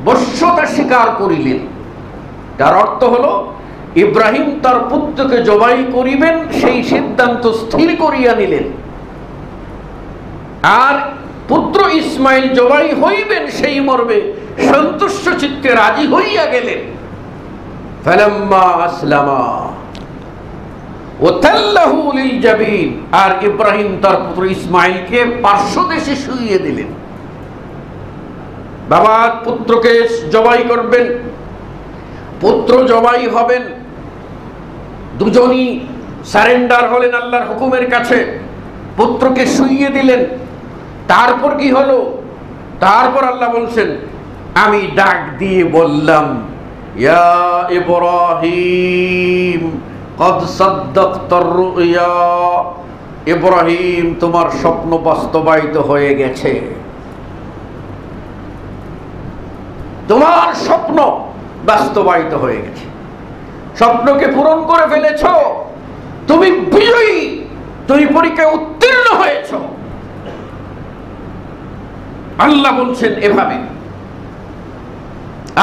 বশ্যতা স্বীকার করিলেন। তার অর্থ হলো ইব্রাহিম তার পুত্রকে জবাই করিবেন সেই সিদ্ধান্ত স্থির করিয়া নিলেন, আর পুত্র ইসমাঈল জবাই হইবেন সেই মর্মে সন্তুষ্ট চিত্তে রাজি হইয়া গেলেন। ফালাম্মা আসলামা ওয়াতাল্লাহু লিল জাবিন, আর ইব্রাহিম তার পুত্র ইসমাঈলকে পার্শ্বদেশে শুইয়ে দিলেন। বাবা পুত্রকে জবাই করবেন, পুত্র জবাই হবেন, দুজনই সারেন্ডার হলেন আল্লাহর হুকুমের কাছে, পুত্রকে শুইয়ে দিলেন। তারপর কি হলো? তারপর আল্লাহ বলছেন, আমি ডাক দিয়ে বললাম, ইয়া ইব্রাহিম কদ সাদ্দাকতার রুয়া, ইব্রাহিম তোমার স্বপ্ন বাস্তবায়িত হয়ে গেছে, তোমার স্বপ্ন বাস্তবায়িত হয়ে গেছে, স্বপ্নকে পূরণ করে ফেলেছ, তুমি বিজয়ী, তুমি পরীক্ষায় উত্তীর্ণ হয়েছ। আল্লাহ বলছেন এভাবে,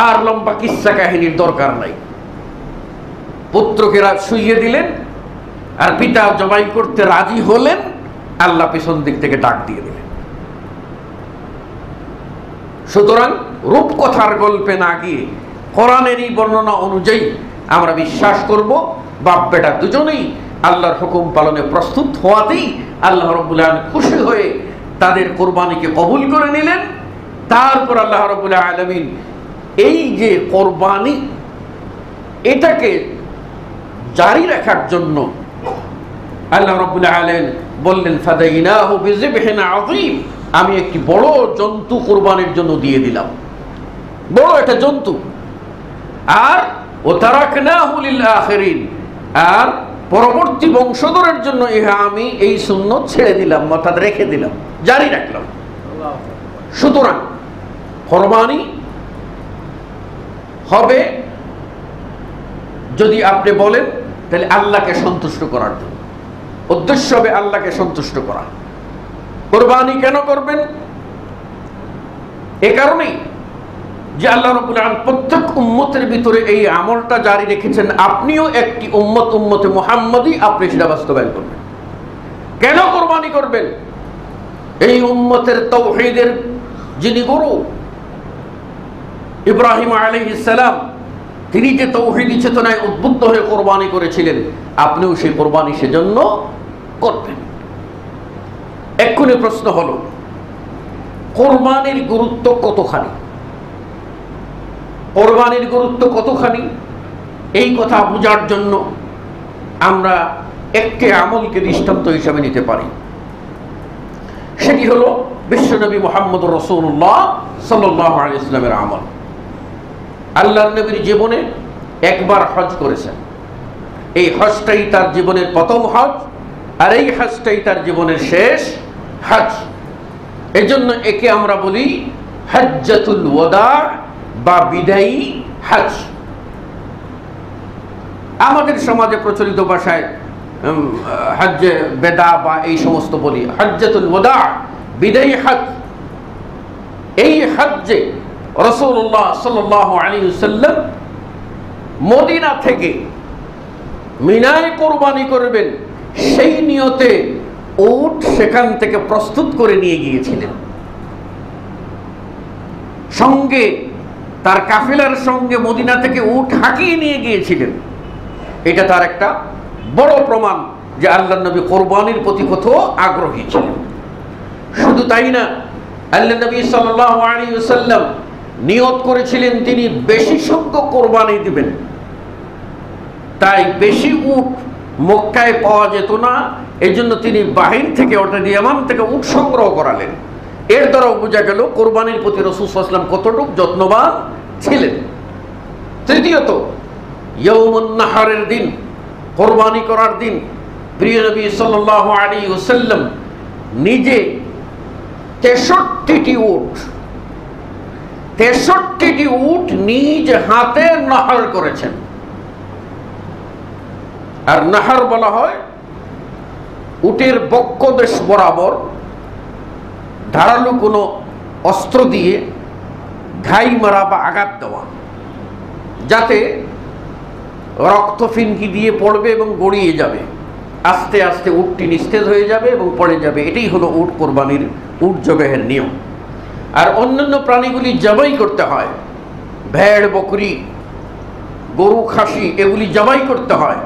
আর লম্বা কিস্সা কাহিনীর দরকার নাই। পুত্রকে শুইয়ে দিলেন, আর পিতা জবাই করতে রাজি হলেন, আল্লাহ পেছন দিক থেকে ডাক দিয়ে দিলেন। সুতরাং রূপকথার গল্পে না গিয়ে কোরআনের এই বর্ণনা অনুযায়ী আমরা বিশ্বাস করব, বাপ বেটা দুজনেই আল্লাহর হুকুম পালনে প্রস্তুত হওয়াতেই আল্লাহ রাব্বুল আলামিন খুশি হয়ে তাদের কোরবানিকে কবুল করে নিলেন। তারপর আল্লাহ রাব্বুল আলামিন এই যে কোরবানি, এটাকে জারি রাখার জন্য আল্লাহ রাব্বুল আলামিন বললেন, ফাদাইনাহু বিযিবহিন আযীম, আমি একটি বড় জন্তু কোরবানির জন্য দিয়ে দিলাম, বড় একটা জন্তু। আর ওয়াতারাকনাহু লিল আখিরিন, আর পরবর্তী বংশধরের জন্য ইহা আমি এই সুন্নত ছেড়ে দিলাম, অর্থাৎ রেখে দিলাম, জারি রাখলাম। সুতরাং কোরবানি হবে, যদি আপনি বলেন, তাহলে আল্লাহকে সন্তুষ্ট করার জন্য, উদ্দেশ্য হবে আল্লাহকে সন্তুষ্ট করা। কোরবানি কেন করবেন? এ কারণেই যে আল্লাহ রাব্বুল আলামিন প্রত্যেক উম্মতের ভিতরে এই আমলটা জারি রেখেছেন, আপনিও একটি উম্মত, উম্মতে মুহাম্মাদি, আপনি সেটা বাস্তবায়ন করবেন। কেন কোরবানি করবেন? এই উম্মতের তাওহীদের যিনি গুরু ইব্রাহিম আলাইহিস সালাম, তিনি যে তাওহীদি চেতনায় উদ্বুদ্ধ হয়ে কোরবানি করেছিলেন, আপনিও সেই কোরবানি সেজন্য করবেন। এক্ষুনি প্রশ্ন হলো, কোরবানির গুরুত্ব কতখানি? কোরবানির গুরুত্ব কতখানি? এই কথা বোঝার জন্য আমরা একটি আমলকে দৃষ্টান্ত হিসাবে নিতে পারি। সেটি হলো বিশ্বনবী মুহাম্মদুর রাসূলুল্লাহ সাল্লাল্লাহু আলাইহি ওয়াসাল্লামের আমল। আল্লাহর নবীর জীবনে একবার হজ করেছেন, এই হজটাই তার জীবনের প্রথম হজ, আর এই হজটাই তার জীবনের শেষ হজ। এজন্য একে আমরা বলি হজ্জাতুল ওয়াদা বা বিদায়ী হজ। আমাদের সমাজে প্রচলিত ভাষায় হজ্জে বেদা বা এই সমস্ত বলি, হজ্জাতুল ওয়াদা, বিদায়ী হজ। এই হজ্জে রাসূলুল্লাহ সাল্লাল্লাহু আলাইহি ওয়াসাল্লাম মদিনা থেকে মিনায় কোরবানি করবেন, সেই নিয়তে উট সেখান থেকে প্রস্তুত করে নিয়ে গিয়েছিলেন। সঙ্গে তার কাফেলার সঙ্গে মদিনা থেকে উট হাঁকিয়ে নিয়ে গিয়েছিলেন। এটা তার একটা বড় প্রমাণ যে আল্লাহর নবী কোরবানির প্রতি কত আগ্রহী ছিলেন। শুধু তাই না, আল্লাহর নবী সাল্লাল্লাহু আলাইহি ওয়াসাল্লাম নিয়ত করেছিলেন তিনি বেশি সংখ্যক কোরবানি দিবেন। তাই বেশি উট মক্কায় পাওয়া যেত না, এই জন্য তিনি বাহির থেকে অর্থাৎ ইয়ামান থেকে উট সংগ্রহ করালেন। এর দ্বারাও বোঝা গেল কোরবানির প্রতি রাসূল সাল্লাল্লাহু আলাইহি ওয়াসাল্লাম কতটুকু যত্নবান ছিলেন। তৃতীয়ত, ইয়াউমুন নাহরের দিন, কোরবানি করার দিন, প্রিয় নবী সাল্লাল্লাহু আলাইহি ওয়াসাল্লাম নিজে 63টি উট নিজ হাতে নাহর করেছেন। আর নাহর বলা হয় উটের বক্ষদেশ বরাবর ধারালো কোনো অস্ত্র দিয়ে ঘাই মারা বা আঘাত দেওয়া, যাতে রক্ত ফিনকি দিয়ে পড়বে এবং গড়িয়ে যাবে, আস্তে আস্তে উটটি নিস্তেজ হয়ে যাবে এবং পড়ে যাবে। এটাই হলো উট কোরবানির, উট জবেহের নিয়ম। আর অন্যান্য প্রাণীগুলি জবাই করতে হয়, ভেড়, বকরি, গরু, খাসি, এগুলি জবাই করতে হয়।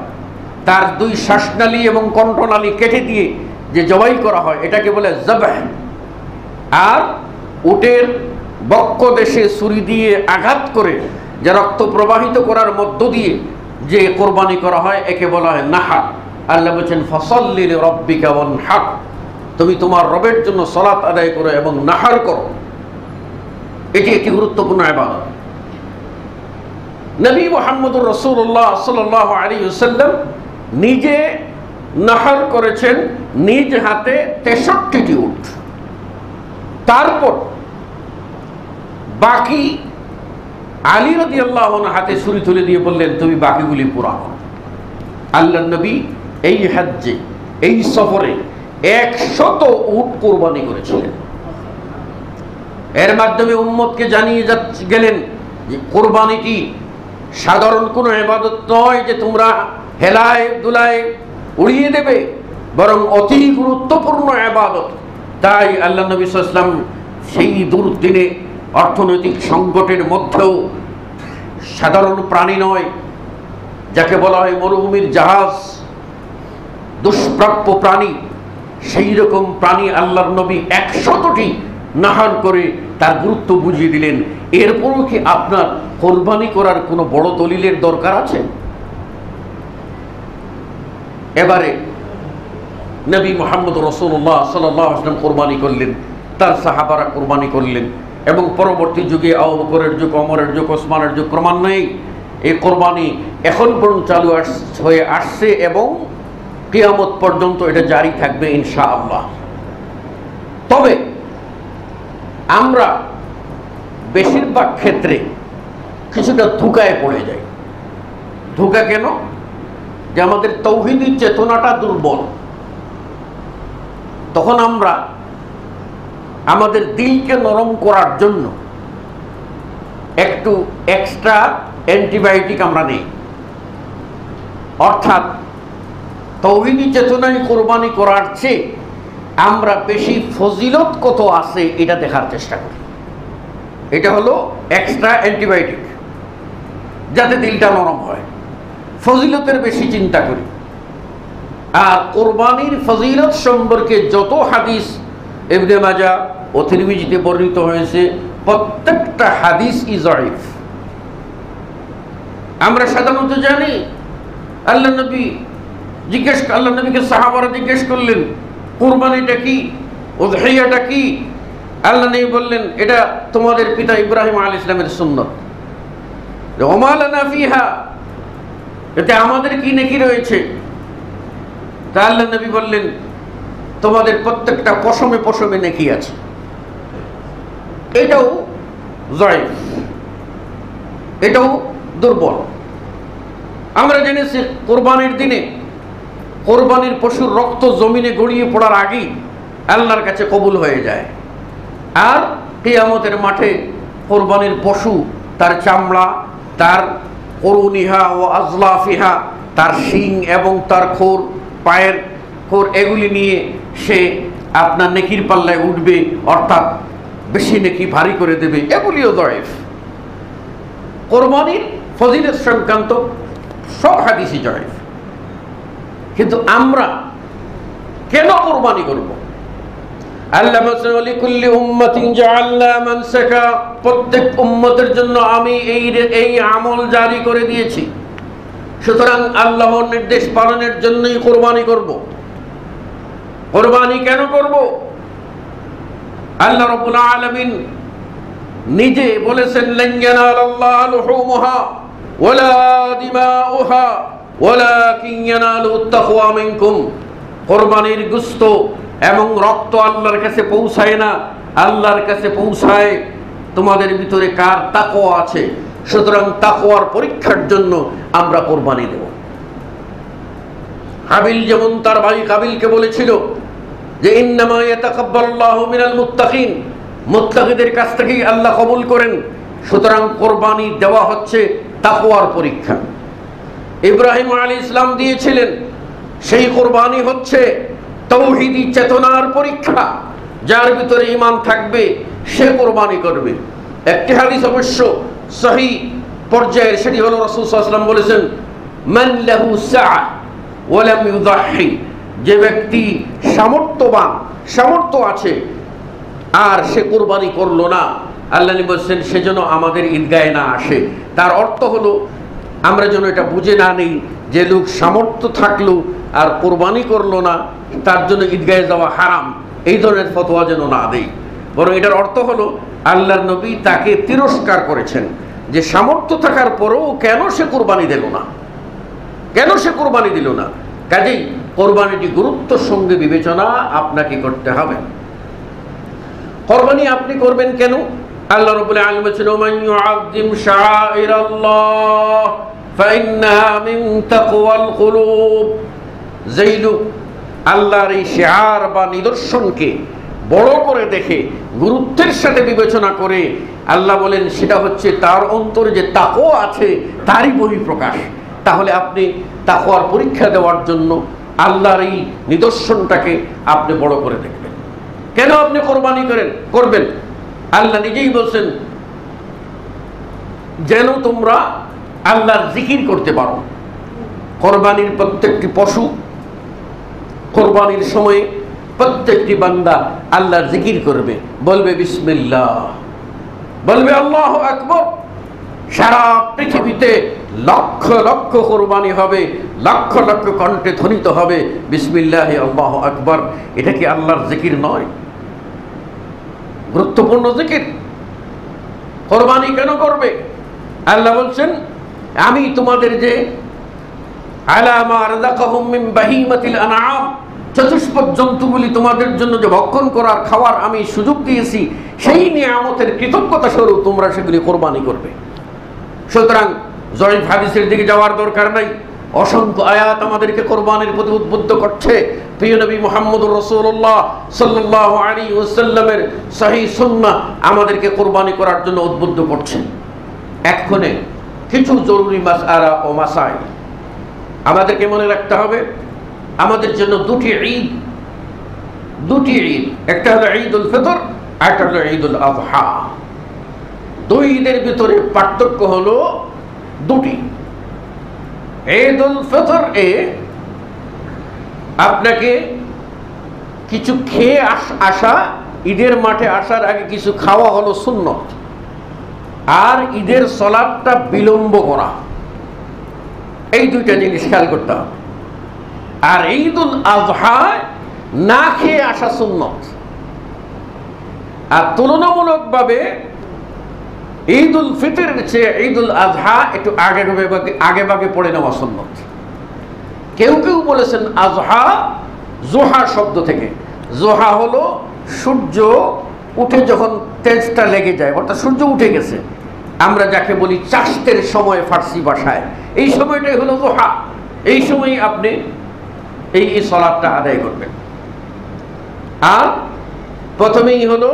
তার দুই শ্বাসনালী এবং কণ্ঠনালী কেটে দিয়ে যে জবাই করা হয় এটাকে বলে জবাহ। আর উটের বক্ষ দেশে ছুরি দিয়ে আঘাত করে যে রক্ত প্রবাহিত করার মধ্য দিয়ে যে কোরবানি করা হয় একে বলা হয় নাহার। আল্লাহ বলছেন ফাসাল্লি লিরাব্বিকা ওয়ানহার, তুমি তোমার রবের জন্য সালাত আদায় করো এবং নাহার করো। এটি একটি গুরুত্বপূর্ণ ইবাদত। নবী মুহাম্মদুর রাসূলুল্লাহ সাল্লাল্লাহু আলাইহি ওয়াসাল্লাম নিজে নাহার করেছেন নিজ হাতে 63টি উট। তারপর বাকি আলী রাদিয়াল্লাহু আনহু হাতে ছুরি তুলে দিয়ে বললেন তুমি বাকিগুলি পুরাও। আল্লাহর নবী এই হজ্জে এই সফরে 100 উট কোরবানি করেছিলেন। এর মাধ্যমে উম্মতকে জানিয়ে গেলেন যে কোরবানিটি সাধারণ কোনো ইবাদত নয় যে তোমরা হেলায় দুলায় উড়িয়ে দেবে, বরং অতি গুরুত্বপূর্ণ ইবাদত। তাই আল্লাহ নবী সাল্লাল্লাহু আলাইহি ওয়াসাল্লাম সেই দুর্দিনে অর্থনৈতিক সংকটের মধ্যেও সাধারণ প্রাণী নয়, যাকে বলা হয় মরুভূমির জাহাজ, দুষ্প্রাপ্য প্রাণী, সেই রকম প্রাণী আল্লাহর নবী 100টি নাহার করে তার গুরুত্ব বুঝিয়ে দিলেন। এরপরও কি আপনার কোরবানি করার কোনো বড় দলিলের দরকার আছে? এবারে নবী মুহাম্মদ রাসূলুল্লাহ সাল্লাল্লাহু আলাইহি ওয়াসাল্লাম কোরবানি করলেন, তার সাহাবারা কোরবানি করলেন, এবং পরবর্তী যুগে আবু বকরের যুগ, ওমরের যুগ, ওসমানের যুগ ক্রমান্বয়ে এই কোরবানি এখন পর্যন্ত চালু হয়ে আসছে এবং কিয়ামত পর্যন্ত এটা জারি থাকবে ইনশাআল্লাহ। তবে আমরা বেশিরভাগ ক্ষেত্রে কিছুটা ধোঁকায় পড়ে যাই। ধোঁকা কেন? যে আমাদের তৌহিদি চেতনাটা দুর্বল। তখন আমরা আমাদের দিলকে নরম করার জন্য একটু এক্সট্রা অ্যান্টিবায়োটিক আমরা নেই। অর্থাৎ তৌহিদি চেতনায় কোরবানি করার চেয়ে আমরা বেশি ফজিলত কত আছে এটা দেখার চেষ্টা করি। এটা হলো এক্সট্রা অ্যান্টিবায়োটিক, যাতে দিলটা নরম হয়। ফজিলতের বেশি চিন্তা করি। আর কোরবানির ফজিলত সম্পর্কে যত হাদিস ইবনে মাজাহ ও তিরমিজিতে বর্ণিত হয়েছে, প্রত্যেকটা হাদিস যায়ীফ। আমরা সাধারণত জানি আল্লাহ নবীকে সাহাবারা জিজ্ঞেস করলেন কুরবানিটা কি, উযহিয়াটা কি? আল্লাহ নবী বললেন এটা তোমাদের পিতা ইব্রাহিম আলাইহিস সালামের সুন্নাত। ওমা লানা ফিহা, এতে আমাদের কি নেকি রয়েছে? তা আল্লাহ নবী বললেন তোমাদের প্রত্যেকটা পশমে পশমে নেকি আছে। এটাও যায়ীফ, এটাও দুর্বল। আমরা জেনেছি কোরবানির দিনে কোরবানির পশুর রক্ত জমিনে গড়িয়ে পড়ার আগেই আল্লাহর কাছে কবুল হয়ে যায়। আর কিয়ামতের মাঠে কোরবানির পশু তার চামড়া, তার করুনিহা ও আজলাফিহা, তার শিং এবং তার খোর, পায়ের খোর, এগুলি নিয়ে সে আপনার নেকির পাল্লায় উঠবে, অর্থাৎ বেশি নেকি ভারী করে দেবে। এগুলিও যায়ীফ। কোরবানির ফজিলত সংক্রান্ত সব হাদিসই যায়ীফ। কিন্তু আমরা কেন কোরবানি করব? আল্লাহ বলেন লিকুল্লি উম্মাতিন জাআলনা মানসাকা, প্রত্যেক উম্মতের জন্য আমি এই আমল জারি করে দিয়েছি। সুতরাং আল্লাহর নির্দেশ পালনের জন্যই কোরবানি করব। কোরবানি কেন করব? আল্লাহ রাব্বুল আলামিন নিজে বলেছেন লান ইয়ানালাল্লাহু লুহুমুহা ওয়ালা দিমাউহা ওয়ালাকিন ইয়ানালুত তাকওয়া মিনকুম। কোরবানির গোশত এবং রক্ত আল্লাহর কাছে পৌঁছায় না, আল্লাহর কাছে পৌঁছায় তোমাদের ভিতরে কার তাকওয়া আছে। সুতরাং তাকওয়ার পরীক্ষার জন্য আমরা কোরবানি দেব। হাবিল যেমন তার ভাই কাবিলকে বলেছিল যে ইন্নামা ইয়াতাকাব্বালুল্লাহু মিনাল মুত্তাকিন, মুত্তাকিদের কাছ থেকেই আল্লাহ কবুল করেন। সুতরাং কোরবানি দেওয়া হচ্ছে তাকওয়ার পরীক্ষা। ইব্রাহিম আলাইহিস সালাম দিয়েছিলেন, সেই কোরবানি হচ্ছে তৌহিদি চেতনার পরীক্ষা। যার ভিতরে ঈমান থাকবে সে কোরবানি করবে। একটি হাদিস অবশ্য সহিহ পর্যায়ের, সেটি হলো রাসূল সাল্লাল্লাহু আলাইহি ওয়াসাল্লাম বলেছেন মান লাহু সাআ ওয়ালাম ইউযাহি, যে ব্যক্তি সামর্থ্যবান, সামর্থ্য আছে আর সে কোরবানি করলো না, আল্লাহ নবী বলছেন সে যেন আমাদের ঈদগাহে না আসে। তার অর্থ হলো আমরা যেন এটা বুঝে না নেই যে লোক সামর্থ্য থাকলো আর কোরবানি করলো না তার জন্য ঈদগাহে যাওয়া হারাম, এই ধরনের ফতোয়া যেন না দেই। বরং এটার অর্থ হলো আল্লাহর নবী তাকে তিরস্কার করেছেন যে সামর্থ্য থাকার পরেও কেন সে কোরবানি দিল না, কেন সে কোরবানি দিল না। কাজেই কোরবানিটি গুরুত্বের সঙ্গে বিবেচনা আপনাকে করতে হবে। কোরবানি আপনি করবেন কেন? আল্লাহ রাব্বুল আলামিন বলেছেন ওমান ইউআযযিম শাআইরাল্লাহ ফাইন্নাহা মিন তাকওয়াল কুলুব, যেই লোক আল্লাহর এই শিআর বা নিদর্শনকে বড় করে দেখে, গুরুত্বের সাথে বিবেচনা করে, আল্লাহ বলেন সেটা হচ্ছে তার অন্তরে যে তাকওয়া আছে তারই বহিঃপ্রকাশ। তাহলে আপনি তাকওয়ার পরীক্ষা দেওয়ার জন্য আল্লাহর এই নিদর্শনটাকে আপনি বড় করে দেখবেন। কেন আপনি কোরবানি করবেন? আল্লাহ নিজেই বলছেন যেন তোমরা আল্লাহর জিকির করতে পারো। কোরবানির প্রত্যেকটি পশু কোরবানির সময় প্রত্যেকটি বান্দা আল্লাহর জিকির করবে, বলবে বিসমিল্লাহ, বলবে আল্লাহু আকবার। সারা পৃথিবীতে লক্ষ লক্ষ কোরবানি হবে, লক্ষ লক্ষ কণ্ঠে ধ্বনিত হবে বিসমিল্লাহি আল্লাহু আকবার। এটা কি আল্লাহর জিকির নয়? গুরুত্বপূর্ণ জিকির। কোরবানি কেন করবে? আল্লাহ বলছেন আমি তোমাদের যে আলা মা রাযাকাহুম মিন বাহিমাতিল আনআম, চতুষ্পদ জন্তুগুলি তোমাদের জন্য যে ভক্ষণ করার খাওয়ার আমি সুযোগ দিয়েছি, সেই নিয়ামতের কৃতজ্ঞতা স্বরূপ তোমরা সেগুলি কোরবানি করবে। সুতরাং জয়ীফ হাদিসের দিকে যাওয়ার দরকার নাই। অসংখ্য আয়াত আমাদেরকে কোরবানির প্রতি উদ্বুদ্ধ করছে। প্রিয় নবী মুহাম্মদুর রাসূলুল্লাহ সাল্লাল্লাহু আলাইহি ওয়াসাল্লামের সহিহ সুন্নাহ আমাদেরকে কোরবানি করার জন্য উদ্বুদ্ধ করছে। এক্ষণে কিছু জরুরি মাসআলা ও মাসাইল আমাদেরকে মনে রাখতে হবে। আমাদের জন্য দুটি ঈদ, একটা হলো ঈদুল ফিতর, আরেকটা হলো ঈদুল আযহা। দুই ঈদের ভিতরে পার্থক্য হলো দুটি। ঈদুল ফিতর আপনাকে কিছু খেয়ে আসা, ঈদের মাঠে আসার আগে কিছু খাওয়া হলো সুন্নত, আর ঈদের সালাতটা বিলম্ব করা, এই দুইটা জিনিস খেয়াল করতে হবে। আর ঈদুল আযহা না খেয়ে আসা সুন্নত, আর তুলনামূলকভাবে ঈদুল ফিতরের চেয়ে ঈদুল আযহা একটু আগে ভাগে পড়ে নেওয়া সুন্নত। কেউ কেউ বলেছেন আযহা জোহা শব্দ থেকে। জোহা হলো সূর্য উঠে যখন তেজটা লেগে যায়, অর্থাৎ সূর্য উঠে গেছে, আমরা যাকে বলি চাষতের সময় ফার্সি ভাষায়, এই সময়টাই হলো জোহা। এই সময় আপনি এই সালাতটা আদায় করবেন। আর প্রথমেই হলো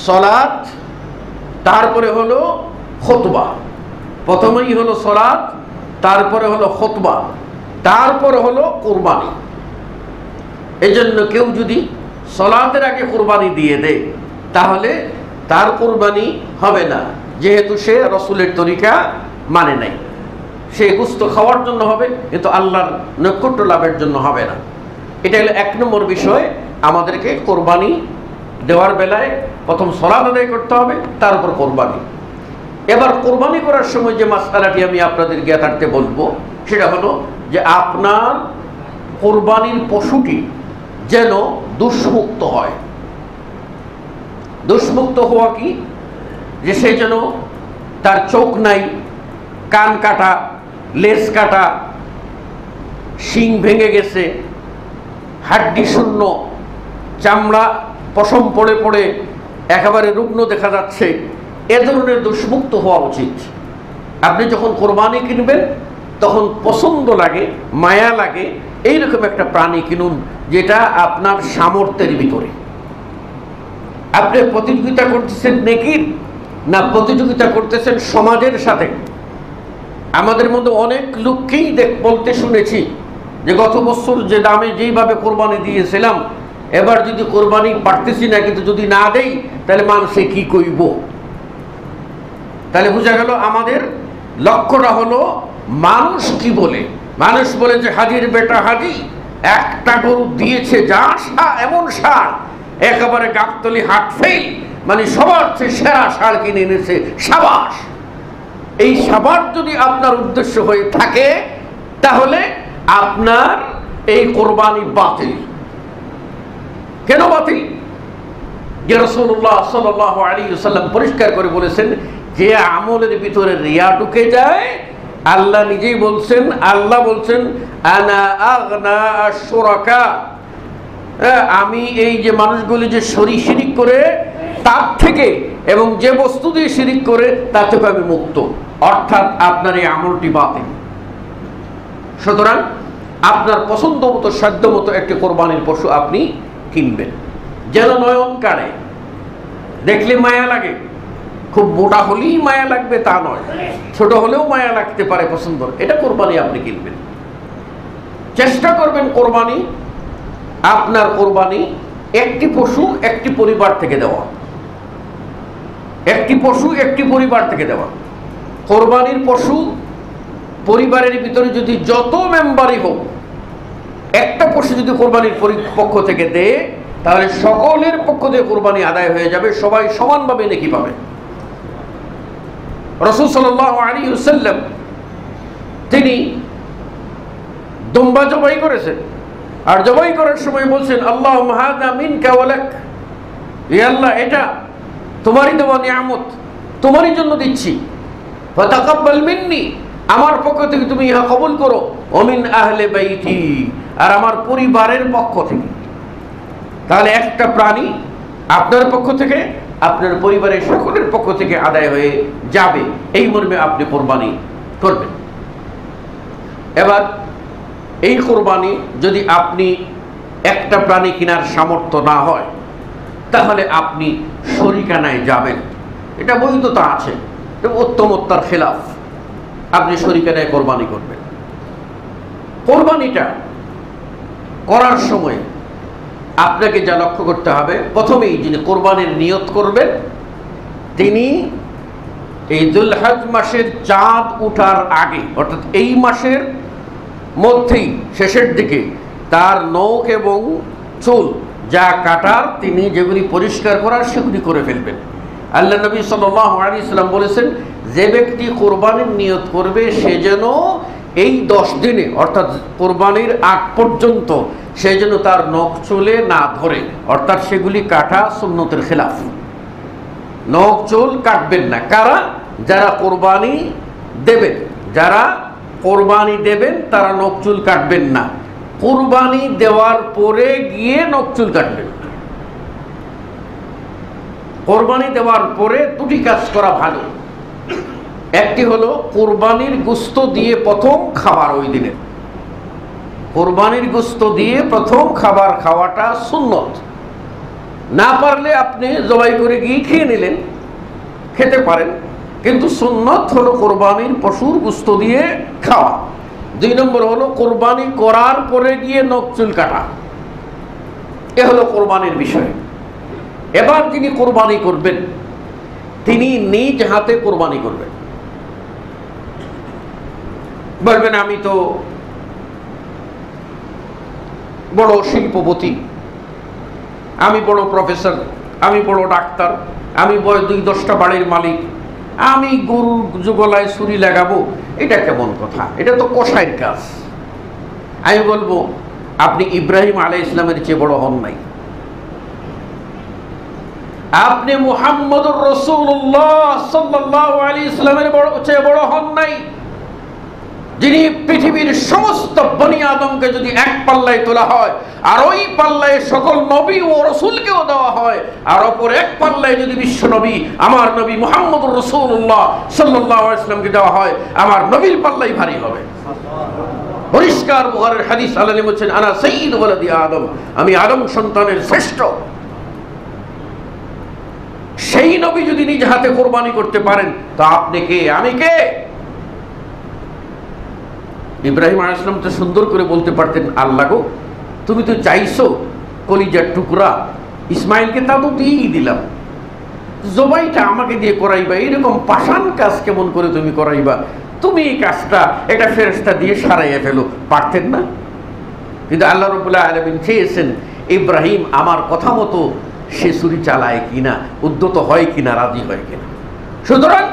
সালাত, তারপরে হলো খুতবা। প্রথমেই হলো সালাত, তারপরে হলো খুতবা, তারপরে হলো কুরবানি। এই জন্য কেউ যদি সালাতের আগে কুরবানি দিয়ে দেয় তাহলে তার কুরবানি হবে না, যেহেতু সে রাসূলের তরিকা মানে নাই। সে গোশত খাওয়ার জন্য হবে, কিন্তু আল্লাহর নৈকট্য লাভের জন্য হবে না। এটা হলো এক নম্বর বিষয়। আমাদেরকে কোরবানি দেওয়ার বেলায় প্রথম সালাত আদায় করতে হবে, তার উপর কোরবানি। এবার কোরবানি করার সময় যে মাসআলাটি আমি আপনাদের জ্ঞাতার্থে বলবো সেটা হলো যে আপনার কোরবানির পশুটি যেন দোষমুক্ত হয়। দোষমুক্ত হওয়া কি? যে সে যেন তার চোখ নাই, কান কাটা, লেজ কাটা, শিং ভেঙে গেছে, হাড্ডি শূন্য, চামড়া পশম পড়ে পড়ে একেবারে রুগ্ন দেখা যাচ্ছে, এ ধরনের দোষমুক্ত হওয়া উচিত। আপনি যখন কোরবানি কিনবেন তখন পছন্দ লাগে, মায়া লাগে, এইরকম একটা প্রাণী কিনুন যেটা আপনার সামর্থ্যের ভিতরে। আপনি প্রতিযোগিতা করতেছেন নেকির, না প্রতিযোগিতা করতেছেন সমাজের সাথে? আমাদের মধ্যে অনেক লোককেই বলতে শুনেছি যে গত বছর যে দামে যেইভাবে কোরবানি দিয়েছিলাম, এবার যদি কোরবানি পারতেছি না, কিন্তু যদি না দেই তাহলে মানুষে কি কইব। তাহলে বোঝা গেল আমাদের লক্ষ্যটা হলো মানুষ কি বলে, মানুষ বলে যে হাজির বেটা হাজি একটা গরু দিয়েছে যা এমন ষাঁড় একেবারে গাবতলি হাট ফেল, মানে সবার চেয়ে সেরা ষাঁড় কিনে এনেছে, সাবাস। এই সাবাস যদি আপনার উদ্দেশ্য হয়ে থাকে তাহলে আপনার এই কোরবানি বাতিল। কেন বাতিল? যে রাসূলুল্লাহ সাল্লাল্লাহু আলাইহি ওয়াসাল্লাম পরিষ্কার করে বলেছেন, যে আমলের ভিতরে রিয়া ঢুকে যায়, আল্লাহ নিজেই বলছেন, আল্লাহ বলছেন আনা আগনা আশ-শুরাকা, আমি এই যে মানুষগুলি যে শিরিক করে তার থেকে এবং যে বস্তু দিয়ে শিরিক করে তার থেকে আমি মুক্ত, অর্থাৎ আপনার এই আমলটি বাতিল। সুতরাং আপনার পছন্দ মতো সাধ্য মতো একটি কোরবানির পশু আপনি কিনবেন, যেন নয়ন কাড়ে, দেখলে মায়া লাগে। খুব মোটা হলেই মায়া লাগবে তা নয়, ছোট হলেও মায়া লাগতে পারে, পছন্দ, এটা কোরবানি আপনি কিনবেন। চেষ্টা করবেন কোরবানি, আপনার কোরবানি একটি পশু একটি পরিবার থেকে দেওয়া, একটি পশু একটি পরিবার থেকে দেওয়া। কোরবানির পশু পরিবারের ভিতরে যদি যত মেম্বারই হোক, একটা পশু যদি কোরবানির পক্ষ থেকে দেয় তাহলে সকলের পক্ষ থেকে কোরবানি আদায় হয়ে যাবে, সবাই সমানভাবে নেকি পাবে। রাসূল সাল্লাল্লাহু আলাইহি ওয়াসাল্লাম তিনি দুম্বা জবাই করেছেন, আর জবাই করার সময় বলছেন আল্লাহুম্মা হাযা মিনকা ওয়া লাক, হে আল্লাহ এটা তোমারই দেওয়া নিয়ামত, তোমারই জন্য দিচ্ছি, ফাতাকাব্বাল মিন্নি, আমার পক্ষ থেকে তুমি ইহা কবুল করো, ওয়া মিন আহলি বাইতি, আর আমার পরিবারের পক্ষ থেকে। তাহলে একটা প্রাণী আপনার পক্ষ থেকে আপনার পরিবারের সকলের পক্ষ থেকে আদায় হয়ে যাবে, এই মর্মে আপনি কোরবানি করবেন। এবার এই কোরবানি যদি আপনি একটা প্রাণী কেনার সামর্থ্য না হয় তাহলে আপনি শরিকানায় যাবেন, এটা বৈধতা আছে, উত্তমোত্তর খেলাফ, আপনি শরিকানায় কোরবানি করবেন। কোরবানিটা করার সময় আপনাকে যা লক্ষ্য করতে হবে, প্রথমেই যিনি কোরবানির নিয়ত করবেন তিনি এই যুলহজ মাসের চাঁদ ওঠার আগে, অর্থাৎ এই মাসের মধ্যেই শেষের দিকে তার নখ এবং চুল যা কাটার তিনি যেগুলি পরিষ্কার করার সেগুলি করে ফেলবেন। আল্লাহ নবী সাল্লাল্লাহু আলাইহি সাল্লাম বলেছেন, যে ব্যক্তি কোরবানির নিয়ত করবে সে যেন এই 10 দিনে অর্থাৎ কোরবানির আগ পর্যন্ত সে যেন তার নখ চুলে না ধরে, অর্থাৎ সেগুলি কাটা সুন্নতের খেলাফ। নখ চুল কাটবেন না। কারা? যারা কোরবানি দেবেন, যারা কোরবানি দেবেন তারা নখ চুল কাটবেন না, কোরবানি দেওয়ার পরে গিয়ে নখ চুল কাটবেন। কোরবানি দেওয়ার পরে দুটি কাজ করা ভালো। একটি হলো কোরবানির গোশত দিয়ে প্রথম খাবার, ওই দিনে কোরবানির গোশত দিয়ে প্রথম খাবার খাওয়াটা সুন্নত। না পারলে আপনি জবাই করে গিয়ে খেয়ে নিলেন, খেতে পারেন, কিন্তু সুন্নত হলো কোরবানির পশুর গোশত দিয়ে খাওয়া। 2 নম্বর হলো কোরবানি করার পরে গিয়ে নখ চুল কাটা। এ হলো কোরবানির বিষয়। এবার যিনি কোরবানি করবেন তিনি নিজ হাতে কোরবানি করবেন। বলবেন আমি তো বড় শিল্পপতি, আমি বড় প্রফেসর, আমি বড় ডাক্তার, আমি 2-10টা বাড়ির মালিক, আমি গরুর যুগলায় ছুরি লাগাবো, এটা কেমন কথা? এটা তো কসাইয়ের কাজ। আমি বলবো আপনি ইব্রাহিম আলাইহিস সালামের চেয়ে বড় হন নাই, আপনি মুহাম্মদুর রাসূলুল্লাহ সাল্লাল্লাহু আলাইহি ওয়াসাল্লামের চেয়ে বড় হন নাই, যিনি পৃথিবীর সমস্ত বনি আদমকে যদি এক পাল্লায় তোলা হয় আর ওই পাল্লায় সকল নবী ও রাসূলকেও দেওয়া হয়, আর অপর এক পাল্লায় যদি বিশ্ব নবী আমার নবী মুহাম্মদুর রাসূলুল্লাহ সাল্লাল্লাহু আলাইহি ওয়াসাল্লামকে দেওয়া হয়, আমার নবীর পাল্লাই ভারী হবে। পরিষ্কার বুখারীর হাদিস, আল্লাহ নবী বলেছেন আনা সাইয়্যিদু ওয়ালাদি আদম, আমি আদম সন্তানের শ্রেষ্ঠ। সেই নবী যদি নিজ হাতে কোরবানি করতে পারেন তা আপনি কে, আমি কে? ইব্রাহিম আলাইহিস সালাম তো সুন্দর করে বলতে পারতেন, আল্লাহ গো তুমি তো চাইছো কলিজার টুকরা ইসমাইলকে, তা তো দিয়েই দিলাম, জবাইটা আমাকে দিয়ে করাইবা, এরকম পাষাণ কাজ কেমন করে তুমি করাইবা? তুমি এই কাজটা এটা ফেরেশতা দিয়ে সারাইয়া ফেলো, পারতেন না? কিন্তু আল্লাহ রাব্বুল আলামিন চেয়েছেন ইব্রাহিম আমার কথা মতো সে ছুরি চালায় কিনা, উদ্যত হয় কিনা, রাজি হয় কিনা। সুতরাং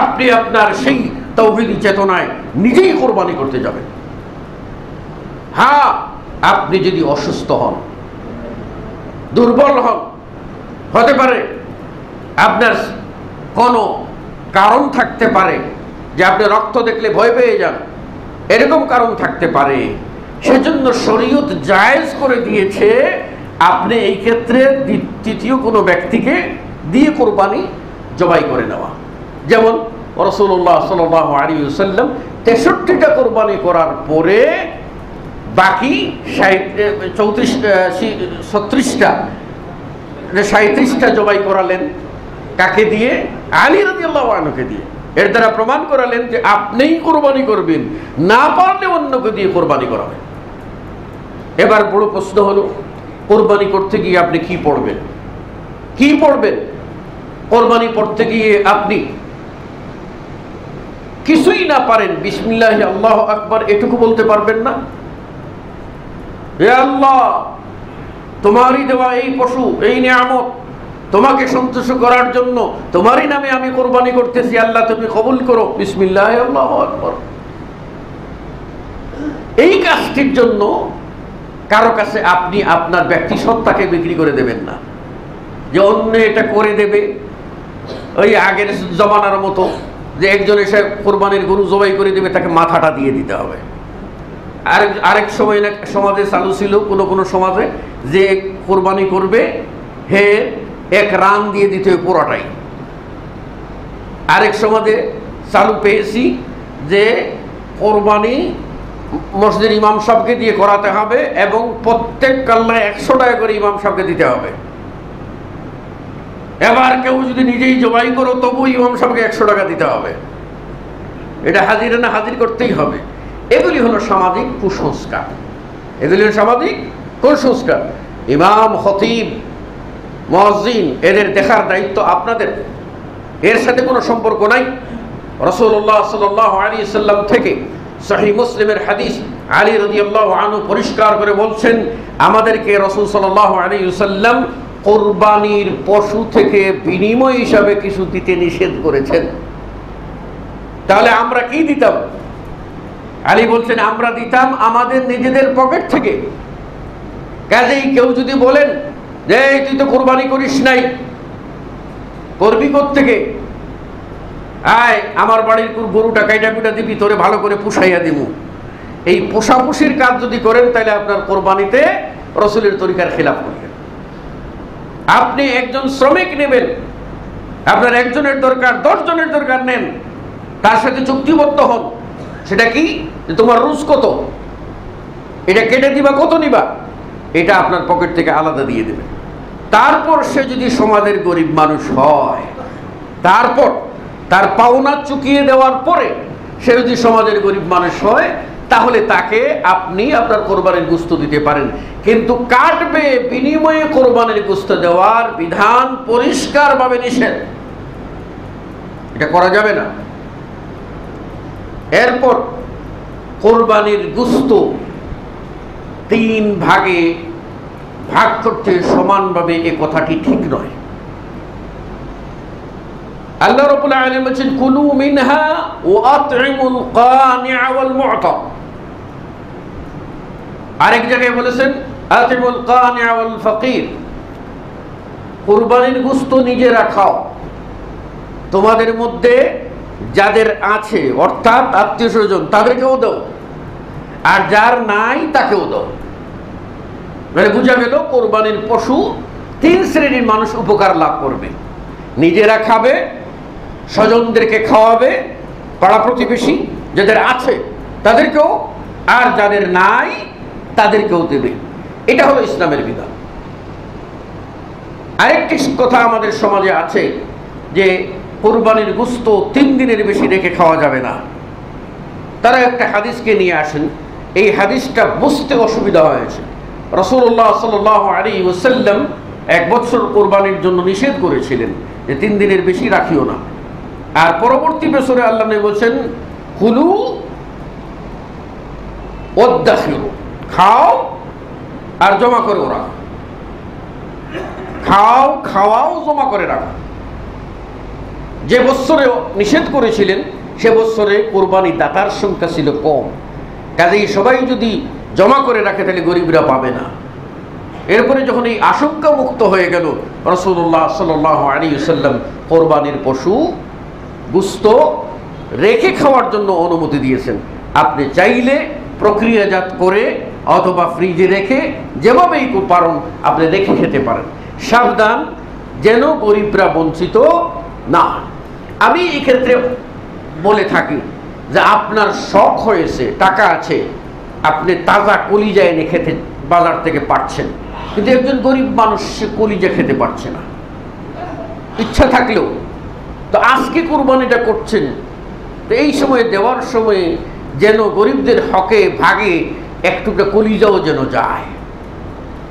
আপনি আপনার সেই তাওহীদি চেতনায় নিজেই কোরবানি করতে যাবেন। হ্যাঁ, আপনি যদি অসুস্থ হন, দুর্বল হন, হতে পারে আপনার কোনো কারণ থাকতে পারে যে আপনি রক্ত দেখলে ভয় পেয়ে যান, এরকম কারণ থাকতে পারে, সেজন্য শরীয়ত জায়েজ করে দিয়েছে আপনি এই ক্ষেত্রে তৃতীয় কোনো ব্যক্তিকে দিয়ে কোরবানি জবাই করে নেওয়া। যেমন রাসূলুল্লাহ সাল্লাল্লাহু আলাইহি ওয়াসাল্লাম 63টা কোরবানি করার পরে বাকি 37টা জবাই করালেন। কাকে দিয়ে? আলী রাদিয়াল্লাহু আনহুকে দিয়ে। এর দ্বারা প্রমাণ করালেন যে আপনিই কোরবানি করবেন, না পারলে অন্যকে দিয়ে কোরবানি করাবেন। এবার বড় প্রশ্ন হলো, কোরবানি করতে গিয়ে আপনি কি পড়বেন? কি পড়বেন? কোরবানি পড়তে গিয়ে আপনি কিছুই না পারেন, বিসমিল্লাহি আল্লাহু আকবার এটুকু বলতে পারবেন না? হে আল্লাহ, তোমারই দেওয়া এই পশু, এই নিয়ামত তোমাকে সন্তুষ্ট করার জন্য তোমারই নামে আমি কোরবানি করতেছি, আল্লাহ তুমি কবুল করো, বিসমিল্লাহি আল্লাহু আকবার। এই কাজটির জন্য কারো কাছে আপনি আপনার ব্যক্তি সত্তাকে বিক্রি করে দেবেন না, যে অন্য এটা করে দেবে। ওই আগের জমানার মতো যে একজন এসে কোরবানির গরু জবাই করে দেবে, তাকে মাথাটা দিয়ে দিতে হবে। আরেক সময় সমাজে চালু ছিল, কোনো সমাজে, যে কোরবানি করবে হে এক রান দিয়ে দিতে হবে পুরোটাই। আরেক সমাজে চালু পেয়েছি যে কোরবানি মসজিদের ইমাম সাহেবকে দিয়ে করাতে হবে এবং প্রত্যেক কাল্লায় 100 টাকা করে ইমাম সাহেবকে দিতে হবে। এবার কেউ যদি নিজেই জবাই করো তবু ইমাম সাহেবকে 100 টাকা দিতে হবে। এটা হাজিরা না হাজির করতেই হবে। এগুলি হলো সামাজিক কুসংস্কার, এগুলি হলো সামাজিক কুসংস্কার। ইমাম, খতিব, মুয়াজ্জিন এদের দেখার দায়িত্ব আপনাদের, এর সাথে কোনো সম্পর্ক নাই। রাসূলুল্লাহ সাল্লাল্লাহু আলাইহি সাল্লাম থেকে সহিহ মুসলিমের হাদিস, আলী রাদিয়াল্লাহু আনহু পরিষ্কার করে বলছেন আমাদেরকে রাসূল সাল্লাল্লাহু আলাইহি সাল্লাম কোরবানির পশু থেকে বিনিময় হিসাবে কিছু দিতে নিষেধ করেছেন। তাহলে আমরা কি দিতাম? আলী বলছেন আমরা দিতাম আমাদের নিজেদের পকেট থেকে। কাজেই কেউ যদি বলেন যে তুই তো কোরবানি করিস নাই, করবি কোত্থেকে? আয় আমার বাড়ির গরুটা কাইটা পিটা দিবি, তোরে ভালো করে পুষাইয়া দিব। এই পোষাপুষির কাজ যদি করেন তাহলে আপনার কোরবানিতে রাসূলের তরিকার খেলাফ করবেন। আপনি একজন শ্রমিক নেবেন, আপনার একজনের দরকার, 10 জনের দরকার, নেন, তার সাথে চুক্তিবদ্ধ হন। সেটা কি? যে তোমার রোজ কত, এটা কেটে দিবা, কত নিবা, এটা আপনার পকেট থেকে আলাদা দিয়ে দেবেন। তারপর সে যদি সমাজের গরিব মানুষ হয়, তারপর তার পাওনা চুকিয়ে দেওয়ার পরে সে যদি সমাজের গরিব মানুষ হয়, তাহলে তাকে আপনি আপনার কোরবানির গোশত দিতে পারেন। কিন্তু কাটবে বিনিময়ে কোরবানির গোশত দেওয়ার বিধান পরিষ্কারভাবে নিষেধ, এটা করা যাবে না। এরপর কোরবানির গোশত 3 ভাগে ভাগ করতে সমানভাবে, এ কথাটি ঠিক নয়। আল্লাহ রাব্বুল আলামিন বলেন কুলু মিনহা ওয়া আত'ইমুল কানি'a ওয়াল মু'তা। আরেক জায়গায় বলেছেন আত'ইমুল কানি'a ওয়াল ফাকির। কুরবানির গোশত নিজেরা খাও, তোমাদের মধ্যে যাদের আছে অর্থাৎ আত্মীয়স্বজন তাদেরকেও দাও, আর যার নাই তাকেও দাও। মানে বোঝা গেল কোরবানির পশু 3 শ্রেণীর মানুষ উপকার লাভ করবে। নিজেরা খাবে, স্বজনদেরকে খাওয়াবে, পাড়া প্রতিবেশী যাদের আছে তাদেরকেও, আর যাদের নাই তাদেরকেও দেবে। এটা হলো ইসলামের বিধান। আরেকটি কথা আমাদের সমাজে আছে যে কোরবানির গোশত 3 দিনের বেশি রেখে খাওয়া যাবে না। তারা একটা হাদিসকে নিয়ে আসেন, এই হাদিসটা বুঝতে অসুবিধা হয়েছে। রাসূলুল্লাহ সাল্লাল্লাহু আলাইহি ওয়াসাল্লাম 1 বছর কোরবানির জন্য নিষেধ করেছিলেন যে 3 দিনের বেশি রাখিও না। আর পরবর্তী বছরে আল্লাহ নবী বলেন কুলু ওয়াদ্দাখিরু, খাও আর জমা করে রাখো, খাও খাওয়াও জমা করে রাখো। যে বৎসরে নিষেধ করেছিলেন সে বৎসরে কোরবানি দাতার সংখ্যা ছিল কম, কাজেই সবাই যদি জমা করে রাখে তাহলে গরিবরা পাবে না। এরপরে যখন এই আশঙ্কা মুক্ত হয়ে গেল, রাসূলুল্লাহ সাল্লাল্লাহু আলাইহি ওয়াসাল্লাম কোরবানির পশু গোশত রেখে খাওয়ার জন্য অনুমতি দিয়েছেন। আপনি চাইলে প্রক্রিয়াজাত করে অথবা ফ্রিজে রেখে যেভাবেই পারেন আপনি রেখে খেতে পারেন। সাবধান যেন গরিবরা বঞ্চিত না। আমি এই ক্ষেত্রে বলে থাকি যে আপনার শখ হয়েছে, টাকা আছে, আপনি তাজা কলিজা এনে খেতে বাজার থেকে পাচ্ছেন, কিন্তু একজন গরিব মানুষ সে কলিজা খেতে পারছে না, ইচ্ছা থাকলেও। তো আজকে কোরবানিটা করছেন, তো এই সময় দেওয়ার সময় যেন গরিবদের হকে ভাগে একটুটা কলিজাও যেন যায়,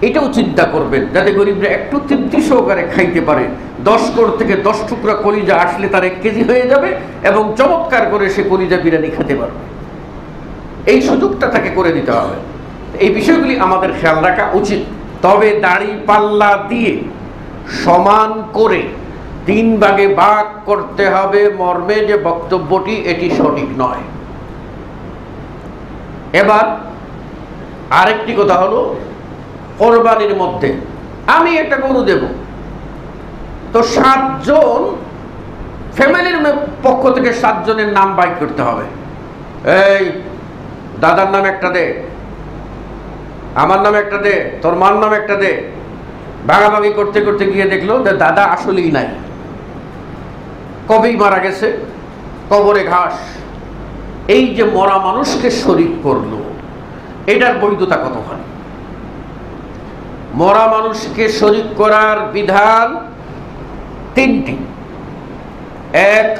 এটাও চিন্তা করবেন, যাতে গরিবরা একটু তৃপ্তি সহকারে খাইতে পারে। 10 কর থেকে 10 টুকরা কলিজা আসলে তার 1 কেজি হয়ে যাবে এবং চমৎকার করে সে কলিজা বিরিয়ানি খেতে পারবে। এই সুযোগটা তাকে করে দিতে হবে। এই বিষয়গুলি আমাদের খেয়াল রাখা উচিত। তবে দাড়ি পাল্লা দিয়ে সমান করে 3 ভাগে ভাগ করতে হবে মর্মে যে বক্তব্যটি, এটি সঠিক নয়। এবার আরেকটি কথা হলো, কোরবানির মধ্যে আমি একটা গরু দেব, তো 7 জন ফ্যামিলির পক্ষ থেকে 7 জনের নাম বাইক করতে হবে। এই দাদার নাম একটা দে, আমার নাম একটা দে, তোর মার নাম একটা দে। ভাগাভাগি করতে করতে গিয়ে দেখলো যে দাদা আসলেই নাই, কবেই মারা গেছে, কবরে ঘাস। এই যে মরা মানুষকে শরীক করলো, এটার বৈধতা কতখানি? মরা মানুষকে শরীক করার বিধান 3টি। 1,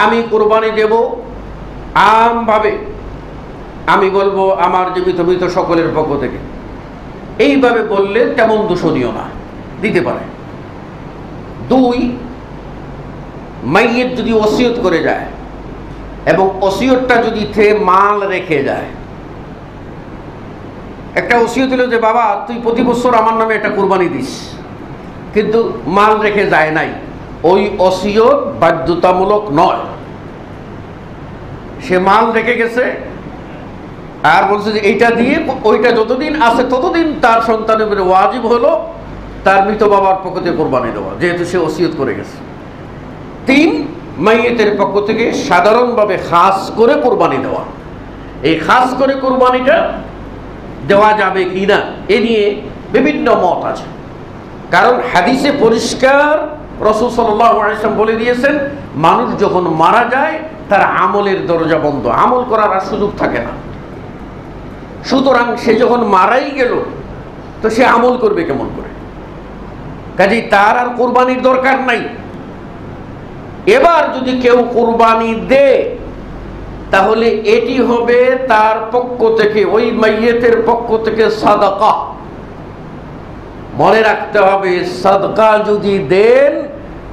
আমি কোরবানি দেব আমভাবে, আমি বলবো আমার জীবিত মৃত সকলের পক্ষ থেকে, এইভাবে বললে তেমন দূষণীয় না, দিতে পারে। 2, মাইয়ের যদি ওসিয়ত করে যায় এবং ওসিয়তটা যদি মাল রেখে যায়, একটা ওসিয়ত হলো যে বাবা তুই প্রতি বছর আমার নামে একটা কোরবানি দিস, কিন্তু মাল রেখে যায় নাই, ওই ওসিয়ত বাধ্যতামূলক নয়। সে মাল রেখে গেছে আর বলছে যে এইটা দিয়ে ওইটা যতদিন আছে ততদিন তার সন্তানের উপরে ওয়াজিব হলো তার মৃত বাবার পক্ষ থেকে কোরবানি দেওয়া, যেহেতু সে ওসিয়ত করে গেছে। 3, মাইয়েতের পক্ষ থেকে সাধারণভাবে খাস করে কোরবানি দেওয়া। এই খাস করে কোরবানিটা দেওয়া যাবে কিনা এ নিয়ে বিভিন্ন মত আছে, কারণ হাদিসে পরিষ্কার রাসূল সাল্লাল্লাহু আলাইহি ওয়াসাল্লাম বলে দিয়েছেন, মানুষ যখন মারা যায় তার আমলের দরজা বন্ধ, আমল করার আর সুযোগ থাকে না। সুতরাং সে যখন মারাই গেল তো সে আমল করবে কেমন করে? কাজেই তার আর কোরবানির দরকার নাই। এবার যদি কেউ কোরবানি দেয় তাহলে এটি হবে তার পক্ষ থেকে, ওই মাইয়েতের পক্ষ থেকে সাদাকা। মনে রাখতে হবে, সাদকা যদি দেন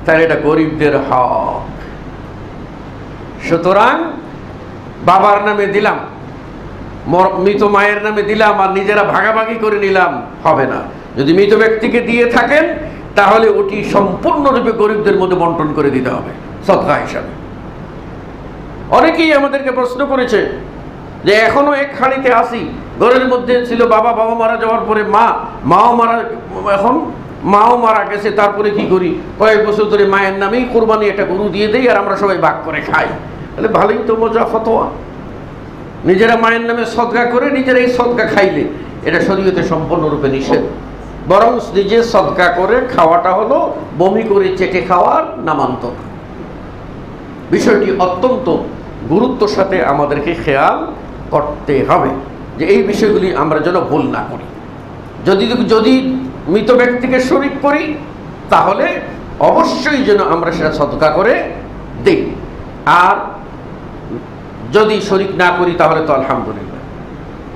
তাহলে এটা গরিবদের হক। সুতরাং বাবার নামে দিলাম, মৃত মায়ের নামে দিলাম আর নিজেরা ভাগাভাগি করে নিলাম, হবে না। যদি মৃত ব্যক্তিকে দিয়ে থাকেন তাহলে ওটি সম্পূর্ণরূপে গরিবদের মধ্যে বন্টন করে দিতে হবে সদকা হিসাবে। অনেকেই আমাদেরকে প্রশ্ন করেছে যে এখনো এক হাঁড়িতে আসি, ঘরের মধ্যে ছিল বাবা, বাবা মারা যাওয়ার পরে মাও মারা, এখন মাও মারা গেছে, তারপরে কি করি? কয়েক বছর ধরে মায়ের নামেই কোরবানি একটা গরু দিয়ে দেই আর আমরা সবাই ভাগ করে খাই। তাহলে ভালোই তো মজা ফতোয়া। নিজেরা মায়ের নামে সদকা করে নিজেরা এই সদকা খাইলে এটা শরীয়তে সম্পূর্ণরূপে নিষেধ। বরং নিজে সদকা করে খাওয়াটা হলো বমি করে চেটে খাওয়ার নামান্তর। বিষয়টি অত্যন্ত গুরুত্বের সাথে আমাদেরকে খেয়াল করতে হবে যে এই বিষয়গুলি আমরা যেন ভুল না করি। যদি মৃত ব্যক্তিকে শরীক করি তাহলে অবশ্যই যেন আমরা সেটা সদকা করে দিই, আর যদি শরীক না করি তাহলে তো আলহামদুলিল্লাহ।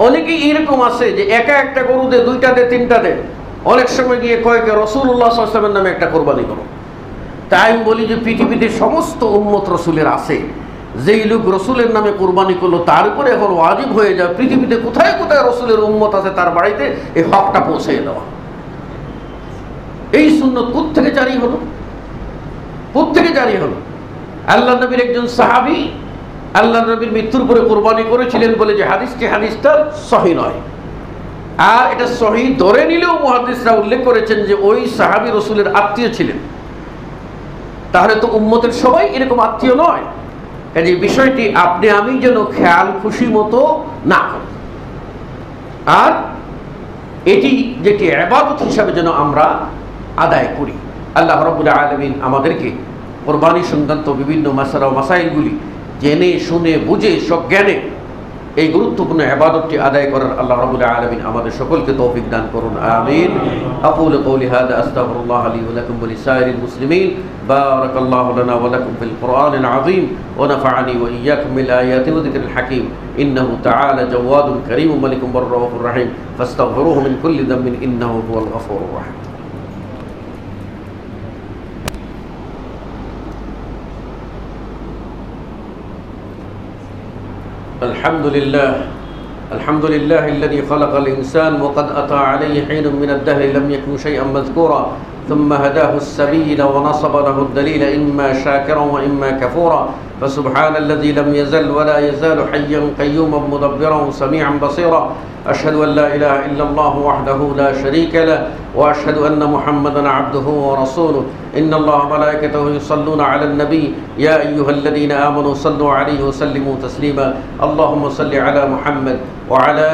অনেকেই এরকম আছে যে একা একটা গরু দে, 2টা দে, 3টা দে, অনেক সময় গিয়ে কয়েক রাসূলুল্লাহ সাল্লাল্লাহু আলাইহি ওয়াসাল্লামের নামে একটা কোরবানি করো। তাই আমি বলি যে পৃথিবীতে সমস্ত উম্মত রসুলের আছে, যেই লোক রসুলের নামে কোরবানি করলো তার উপরে এখন ওয়াজিব হয়ে যায় পৃথিবীতে কোথায় কোথায় রসুলের উম্মত আছে তার বাড়িতে এই হকটা পৌঁছে দেওয়া। এই সুন্নত কোত্থেকে জারি হলো? কোত্থেকে জারি হলো? আল্লাহ নবীর একজন সাহাবী আল্লাহ নবীর মৃত্যুর পরে কোরবানি করেছিলেন বলে যে হাদিসটা সহিহ নয়। আর এটা সহিহ ধরে নিলেও মুহাদ্দিসরা উল্লেখ করেছেন যে ওই সাহাবী রসুলের আত্মীয় ছিলেন। তাহলে তো উম্মতের সবাই এরকম আত্মীয় নয়। এই বিষয়টি আপনি আমি যেন খেয়াল খুশি মতো না করি, আর এটি যেটি ইবাদত হিসাবে যেন আমরা আদায় করি। আল্লাহ রাব্বুল আলামিন আমাদেরকে কোরবানি সংক্রান্ত বিভিন্ন মাসালা ও মাসাইলগুলি জেনে শুনে বুঝে সজ্ঞানে এই গুরুত্বপূর্ণ ইবাদতটি আদায় করার আল্লাহ রাব্বুল আলামিন আমাদের সকলকে তৌফিক দান করুন, আমিন। আকুলু কওলি হাযা আস্তাগফিরুল্লাহ লি ওয়া লাকুম ওয়া লিসাইরিল মুসলিমিন। বারাকাল্লাহু লানা ওয়া লাকুম ফিল কুরআনিল আযীম ওয়া নাফা'আনি ওয়া ইয়্যাকুম বিল আয়াতি ওয়া যিকরিল হাকীম। ইন্নাহু তাআলা জাওয়াদুন কারীমুন মালিকুম রাউফুর রাহিম ফাস্তাগফিরুহু মিন কুল্লি যামবিন ইন্নাহু হুয়াল গফুরুর রাহিম। الحمد لله الذي خلق الإنسان وقد أتى عليه حين من الدهر لم يكن شيئا مذكورا ثم هداه السبيل ونصب له الدليل إما شاكرا وإما كفورا فسبحان الذي لم يزل ولا يزال حيا قيوما مدبرا سميعا بصيرا. أشهد أن لا إله إلا الله وحده لا شريك له وأشهد أن محمدا عبده ورسوله. إن الله وملائكته يصلون على النبي يا أيها الذين آمنوا صلوا عليه وسلموا تسليما. اللهم صل على محمد وعلى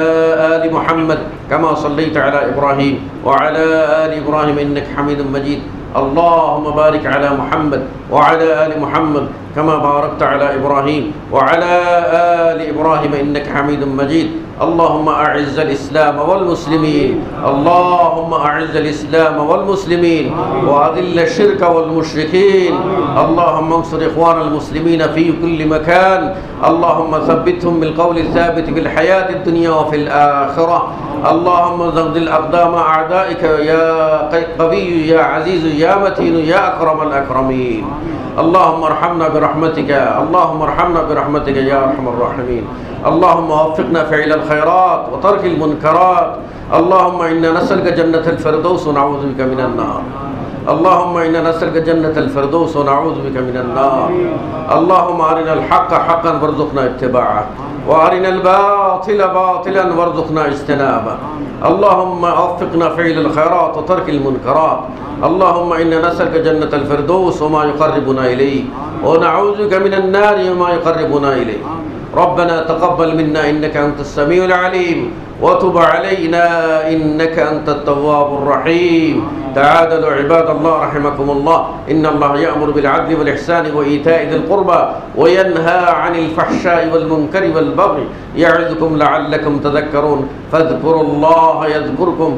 آل محمد كما صليت على إبراهيم وعلى آل إبراهيم إنك حميد مجيد. اللهم بارك على محمد وعلى آل محمد كما باركت على إبراهيم وعلى آل إبراهيم إنك حميد مجيد. اللهم أعز الإسلام والمسلمين اللهم أعز الإسلام والمسلمين وأذل الشرك والمشركين. اللهم انصر إخوان المسلمين في كل مكان. اللهم ثبتهم بالقول الثابت في الحياة الدنيا وفي الآخرة. اللهم زلزل أقدام أعدائك يا قوي يا عزيز يا متين يا أكرم الأكرمين. اللهم ارحمنا برحمتك اللهم ارحمنا برحمتك يا أرحم الراحمين. اللهم وفقنا فعل الخيرات وترك المنكرات. اللهم إنا نسألك جنة الفردوس ونعوذ بك من النار. اللهم إنا نسألك جنة الفردوس ونعوذ بك من النار. اللهم أرنا الحق حقا وارزقنا اتباعه وأرنا الباطل باطلا وارزقنا اجتنابه. اللهم وفقنا فعل الخيرات وترك المنكرات. اللهم إنا نسألك جنة الفردوس وما يقربنا إليه ونعوذ بك من النار وما يقربنا إليه. ربنا تقبل منا إنك أنت السميع العليم وتب علينا إنك أنت التواب الرحيم. تعادلوا عباد الله رحمكم الله. إن الله يأمر بالعدل والإحسان وإيتاء ذي القربى وينهى عن الفحشاء والمنكر والبغي يعظكم لعلكم تذكرون. فاذكروا الله يذكركم